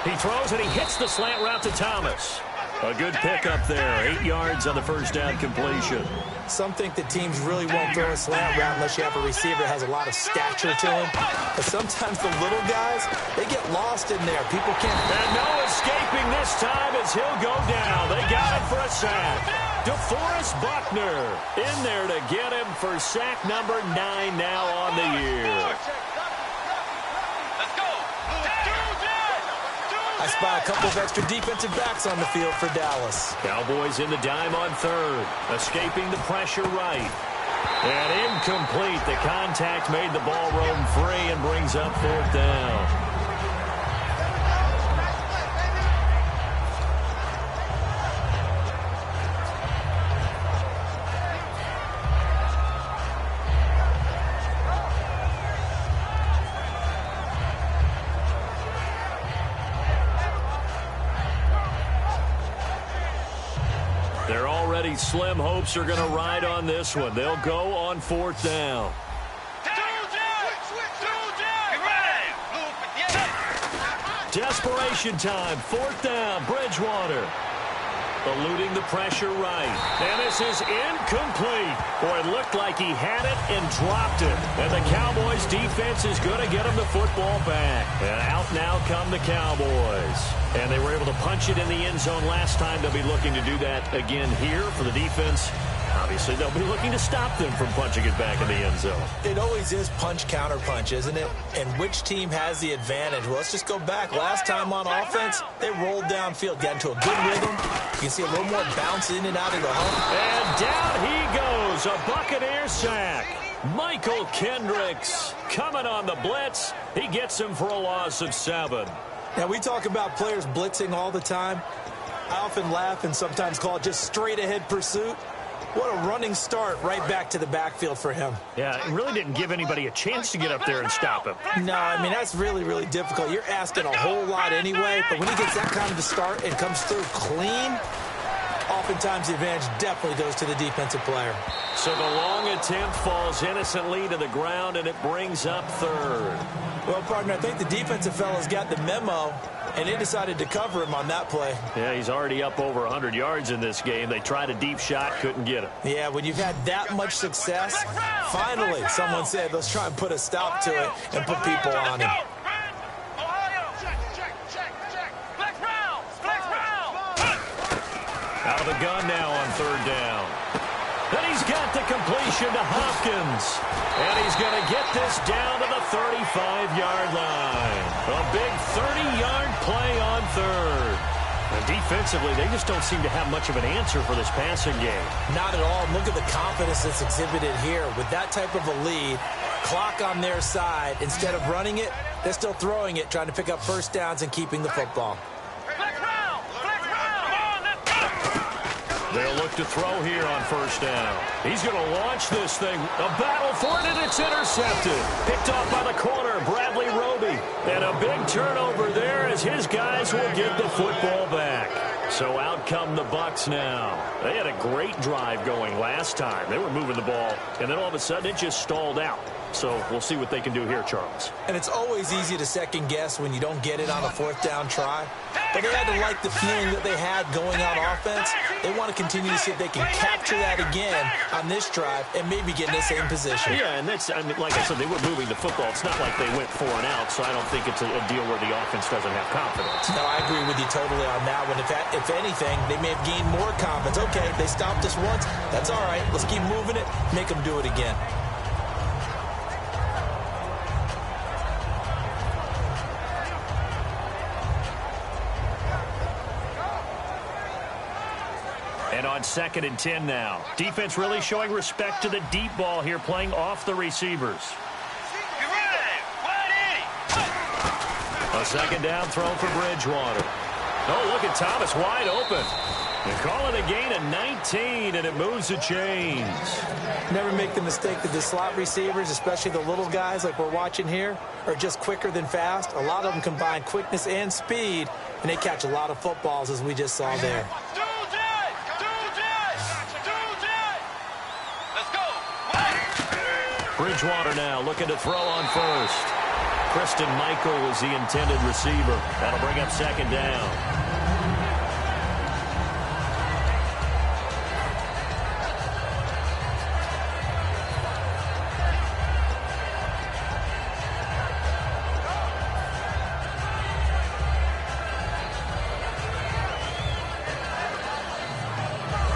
B: He throws and he hits the slant route to Thomas. A good pickup there. 8 yards on the first down completion.
C: Some think that teams really won't throw a slant route unless you have a receiver that has a lot of stature to him. But sometimes the little guys, they get lost in there. People can't...
B: And no escaping this time as he'll go down. They got him for a sack. DeForest Buckner in there to get him for sack number 9 now on the year.
C: I spy a couple of extra defensive backs on the field for Dallas.
B: Cowboys in the dime on 3rd. Escaping the pressure right. And incomplete. The contact made the ball roam free and brings up 4th down. Slim hopes are going to ride on this one. They'll go on 4th down. Desperation time. 4th down. Bridgewater. Eluding the pressure right. And this is incomplete. Boy, it looked like he had it and dropped it. And the Cowboys defense is going to get him the football back. And out now come the Cowboys. And they were able to punch it in the end zone last time. They'll be looking to do that again here for the defense. Obviously, they'll be looking to stop them from punching it back in the end zone.
C: It always is punch-counter-punch, isn't it? And which team has the advantage? Well, let's just go back. Last time on offense, they rolled downfield, got into a good rhythm. You can see a little more bounce in and out of the hump.
B: And down he goes, a Buccaneer sack. Michael Kendricks coming on the blitz. He gets him for a loss of 7.
C: Now, we talk about players blitzing all the time. I often laugh and sometimes call it just straight-ahead pursuit. What a running start right back to the backfield for him.
B: Yeah, it really didn't give anybody a chance to get up there and stop him.
C: No, I mean, that's really, really difficult. You're asking a whole lot anyway, but when he gets that kind of a start and comes through clean, oftentimes the advantage definitely goes to the defensive player.
B: So the long attempt falls innocently to the ground, and it brings up 3rd.
C: Well, partner, I think the defensive fellas got the memo, and they decided to cover him on that play.
B: Yeah, he's already up over 100 yards in this game. They tried a deep shot, couldn't get him.
C: Yeah, when you've had that much success, finally someone said, let's try and put a stop to it and put people on him.
B: Out of the gun now on 3rd down. Then he's got the completion to Hopkins. And he's going to get this down to the 35-yard line. A big 30-yard play on 3rd. And defensively, they just don't seem to have much of an answer for this passing game.
C: Not at all. Look at the confidence that's exhibited here. With that type of a lead, clock on their side, instead of running it, they're still throwing it, trying to pick up first downs and keeping the football.
B: They'll look to throw here on first down. He's going to launch this thing. A battle for it, and it's intercepted. Picked off by the corner, Bradley Roby. And a big turnover there as his guys will get the football back. So out come the Bucs now. They had a great drive going last time. They were moving the ball, and then all of a sudden it just stalled out. So we'll see what they can do here, Charles.
C: And it's always easy to second guess when you don't get it on a fourth down try. But they had to like the feeling that they had going on offense. They want to continue to see if they can capture that again on this drive and maybe get in the same position.
B: Yeah, and that's, I mean, like I said, they were moving the football. It's not like they went 4 and out, so I don't think it's a deal where the offense doesn't have confidence.
C: No, I agree with you totally on that one. If anything, they may have gained more confidence. Okay, they stopped us once. That's all right. Let's keep moving it. Make them do it again.
B: And on 2nd and 10 now. Defense really showing respect to the deep ball here, playing off the receivers. A 2nd down throw for Bridgewater. Oh, look at Thomas wide open. They call it a gain of 19, and it moves the chains.
C: Never make the mistake that the slot receivers, especially the little guys like we're watching here, are just quicker than fast. A lot of them combine quickness and speed, and they catch a lot of footballs, as we just saw there.
B: Bridgewater now looking to throw on first. Christian Michael was the intended receiver. That'll bring up 2nd down.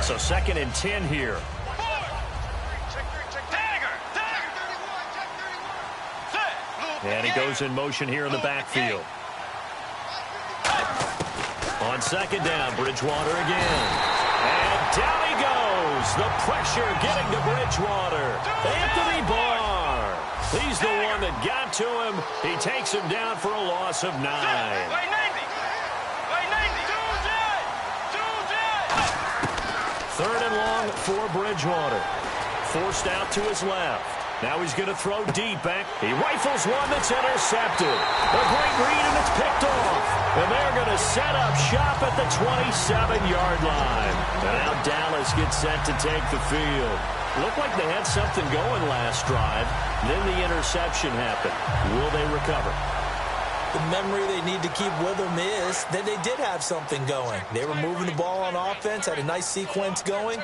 B: So 2nd and 10 here. And he goes in motion here in the backfield. On 2nd down, Bridgewater again. And down he goes. The pressure getting to Bridgewater. Anthony Barr. He's the one that got to him. He takes him down for a loss of 9. 3rd and long for Bridgewater. Forced out to his left. Now he's going to throw deep back. He rifles one that's intercepted. A great read, and it's picked off. And they're going to set up shop at the 27-yard line. And now Dallas gets set to take the field. Looked like they had something going last drive. Then the interception happened. Will they recover?
C: The memory they need to keep with them is that they did have something going. They were moving the ball on offense, had a nice sequence going.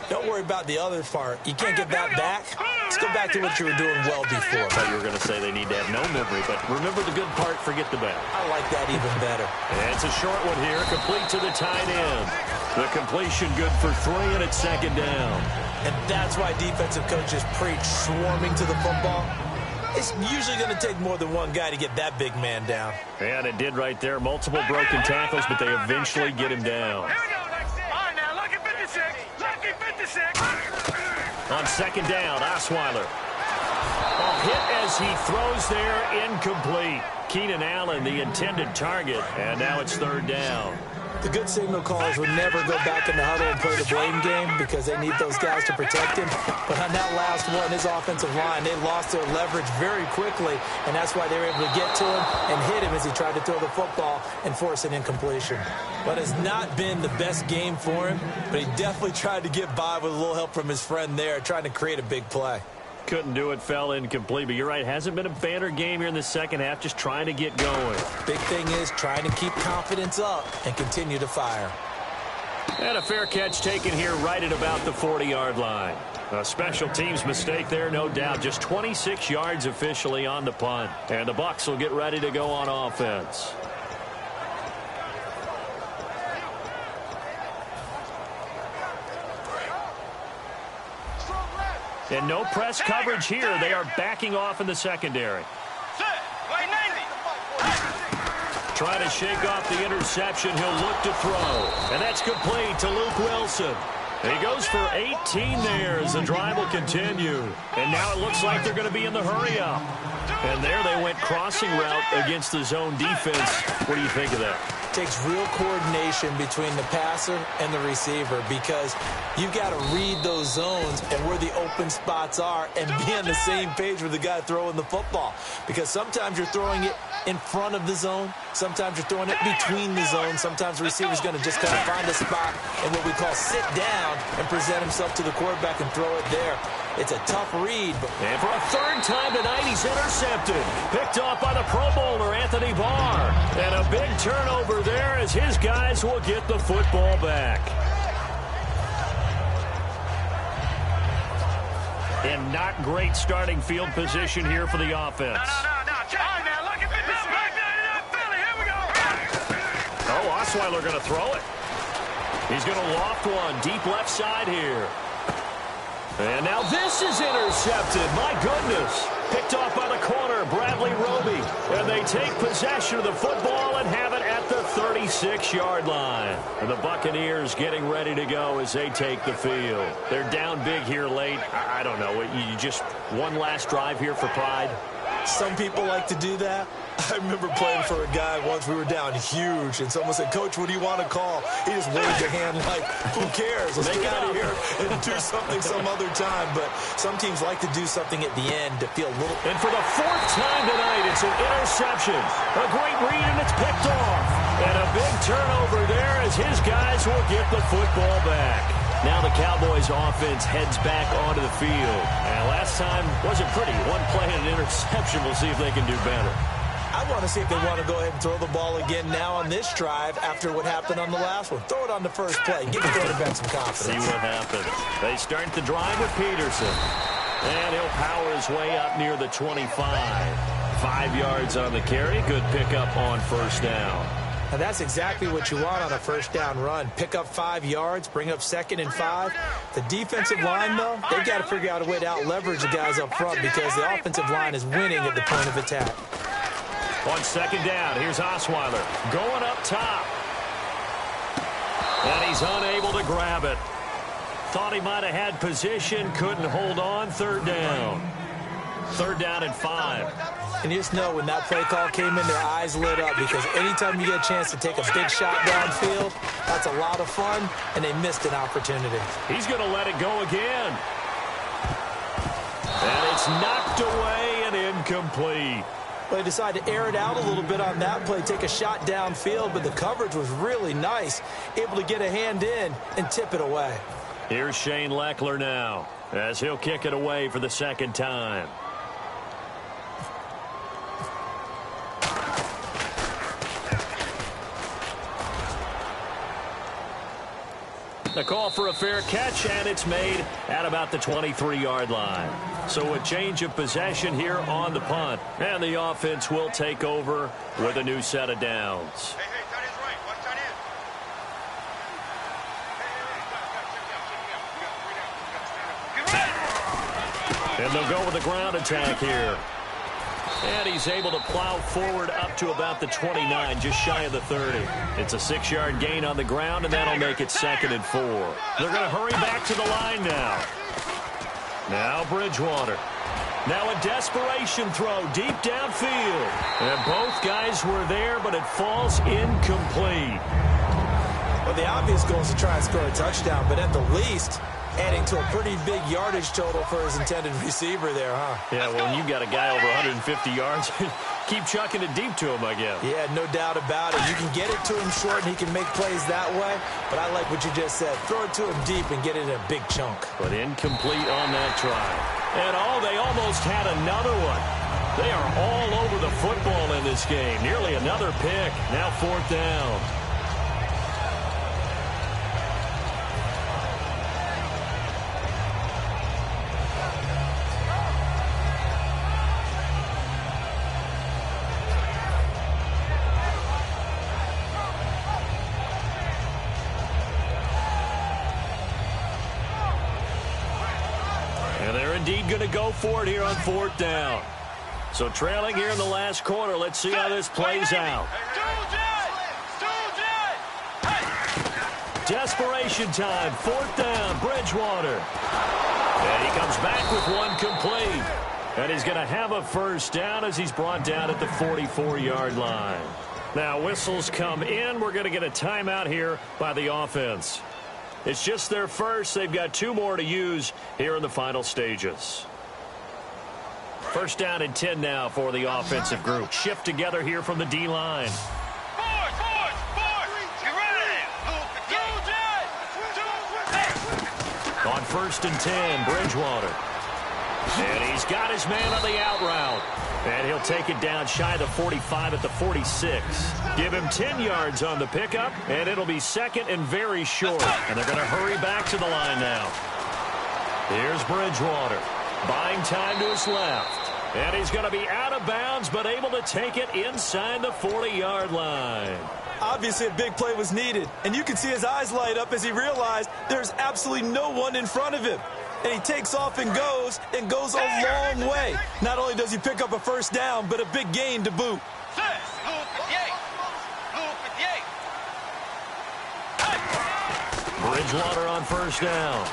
C: Don't worry about the other part. You can't get that back. Let's go back to what you were doing well before.
B: I thought you were going to say they need to have no memory, but remember the good part, forget the bad.
C: I like that even better.
B: And it's a short one here, complete to the tight end. The completion good for 3, and it's 2nd down.
C: And that's why defensive coaches preach swarming to the football. It's usually going to take more than one guy to get that big man down.
B: And it did right there. Multiple broken tackles, but they eventually get him down. On 2nd down, Osweiler. Hit as he throws there, incomplete. Keenan Allen, the intended target, and now it's 3rd down.
C: The good signal callers would never go back in the huddle and play the blame game because they need those guys to protect him. But on that last one, his offensive line, they lost their leverage very quickly, and that's why they were able to get to him and hit him as he tried to throw the football and force an incompletion. But it's not been the best game for him, but he definitely tried to get by with a little help from his friend there, trying to create a big play.
B: Couldn't do it, fell incomplete, but you're right, hasn't been a banner game here in the second half, just trying to get going.
C: Big thing is trying to keep confidence up and continue to fire.
B: And a fair catch taken here right at about the 40-yard line. A special teams mistake there, no doubt. Just 26 yards officially on the punt. And the Bucs will get ready to go on offense. And no press coverage here. They are backing off in the secondary. trying to shake off the interception. He'll look to throw. And that's complete to Luke Wilson. He goes for 18 there as the drive will continue. And now it looks like they're going to be in the hurry-up. And there they went crossing route against the zone defense. What do you think of that?
C: Takes real coordination between the passer and the receiver because you've got to read those zones and where the open spots are and be on the same page with the guy throwing the football. Because sometimes you're throwing it in front of the zone. Sometimes you're throwing it between the zones. Sometimes the receiver's going to just kind of find a spot and what we call sit down and present himself to the quarterback and throw it there. It's a tough read.
B: And for a third time tonight, he's intercepted. Picked off by the Pro Bowler, Anthony Barr. And a big turnover there as his guys will get the football back. And not great starting field position here for the offense.
D: No. Check. All right, now, look at this. Here we go.
B: Oh, Osweiler going to throw it. He's going to loft one deep left side here. And now this is intercepted. My goodness. Picked off by the corner, Bradley Roby. And they take possession of the football and have it at the 36-yard line. And the Buccaneers getting ready to go as they take the field. They're down big here late. I don't know. You just one last drive here for pride?
C: Some people like to do that. I remember playing for a guy once. We were down huge, and someone said, "Coach, what do you want to call?" He just waved a hand like, who cares? Let's get out of here and do something some other time. But some teams like to do something at the end to feel a little...
B: And for the fourth time tonight, it's an interception. A great read, and it's picked off. And a big turnover there as his guys will get the football back. Now the Cowboys offense heads back onto the field. And last time wasn't pretty. One play and an interception. We'll see if they can do better.
C: I want to see if they want to go ahead and throw the ball again now on this drive after what happened on the last one. Throw it on the first play. Give the quarterback some confidence.
B: See what happens. They start the drive with Peterson. And he'll power his way up near the 25. 5 yards on the carry. Good pickup on first down.
C: And that's exactly what you want on a first down run. Pick up 5 yards, bring up 2nd and 5. The defensive line, though, they've got to figure out a way to out-leverage the guys up front because the offensive line is winning at the point of attack.
B: On second down, here's Osweiler going up top. And he's unable to grab it. Thought he might have had position, couldn't hold on. Third down. Third down and 5.
C: And you just know when that play call came in, their eyes lit up because anytime you get a chance to take a big shot downfield, that's a lot of fun, and they missed an opportunity.
B: He's going to let it go again. And it's knocked away and incomplete.
C: Well, they decided to air it out a little bit on that play, take a shot downfield, but the coverage was really nice, able to get a hand in and tip it away.
B: Here's Shane Leckler now as he'll kick it away for the second time. The call for a fair catch, and it's made at about the 23-yard line. So a change of possession here on the punt. And the offense will take over with a new set of downs.
D: Hey, tight end's right. One tight end.
B: And they'll go with the ground attack here. And he's able to plow forward up to about the 29, just shy of the 30. It's a 6-yard gain on the ground, and that'll make it 2nd and 4. They're going to hurry back to the line now. Now Bridgewater. Now a desperation throw deep downfield. And both guys were there, but it falls incomplete.
C: Well, the obvious goal is to try and score a touchdown, but at the least, adding to a pretty big yardage total for his intended receiver there, huh?
B: Yeah, well, when you've got a guy over 150 yards, keep chucking it deep to him, I guess.
C: Yeah, no doubt about it. You can get it to him short, and he can make plays that way. But I like what you just said. Throw it to him deep and get it in a big chunk.
B: But incomplete on that try. And, they almost had another one. They are all over the football in this game. Nearly another pick. Now 4th down. And they're indeed going to go for it here on 4th down. So trailing here in the last quarter. Let's see how this plays out. Desperation time. 4th down. Bridgewater. And he comes back with one complete. And he's going to have a first down as he's brought down at the 44-yard line. Now whistles come in. We're going to get a timeout here by the offense. It's just their first. They've got 2 more to use here in the final stages. First down and 10 now for the offensive group. Shift together here from the D-line. On 1st and 10, Bridgewater. And he's got his man on the out route. And he'll take it down shy of the 45 at the 46. Give him 10 yards on the pickup, and it'll be 2nd and very short. And they're going to hurry back to the line now. Here's Bridgewater. Buying time to his left. And he's going to be out of bounds, but able to take it inside the 40-yard line.
C: Obviously, a big play was needed, and you can see his eyes light up as he realized there's absolutely no one in front of him. And he takes off and goes a long way. Not only does he pick up a first down, but a big gain to boot.
B: Bridgewater on 1st down.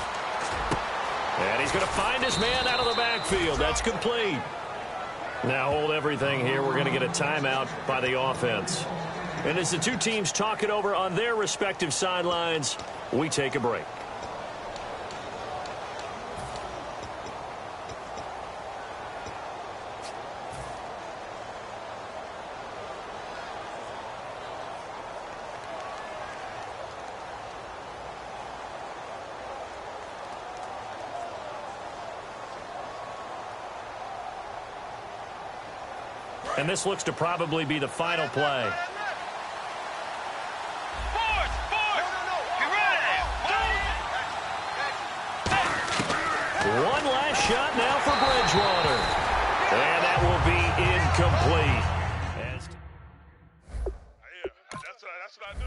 B: And he's going to find his man out of the backfield. That's complete. Now hold everything here. We're going to get a timeout by the offense. And as the 2 teams talk it over on their respective sidelines, we take a break. And this looks to probably be the final play. One last shot now for Bridgewater. And that will be incomplete.
D: Yeah, that's what I do.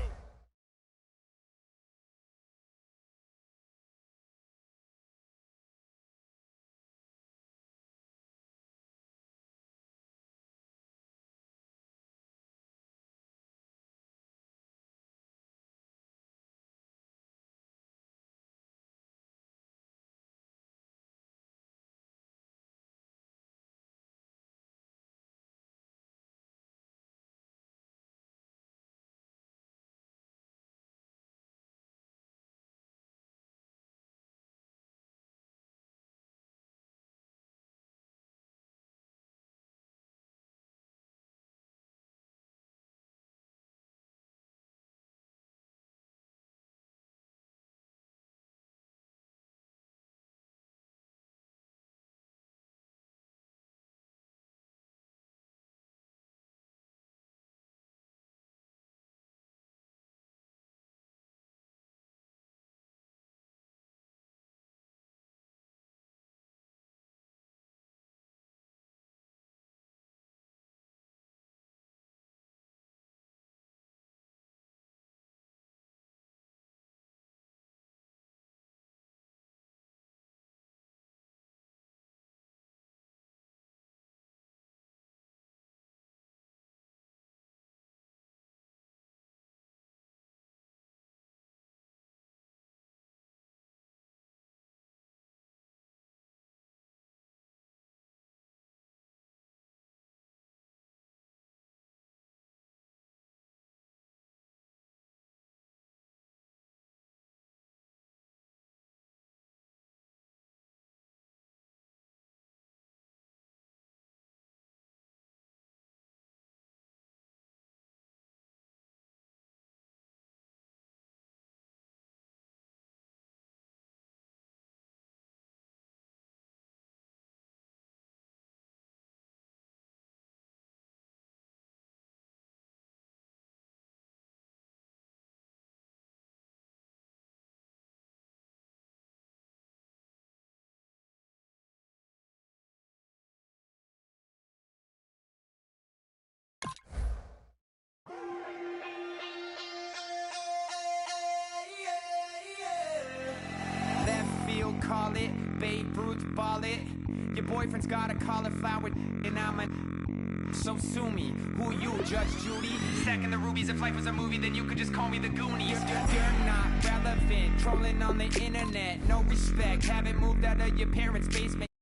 E: call it, Babe Ruth ball it. Your boyfriend's got a cauliflower and I'm a... So sue me, who you, Judge Judy? Stacking the rubies, if life was a movie, then you could just call me the Goonies. You're not relevant, trolling on the internet, no respect. Haven't moved out of your parents' basement.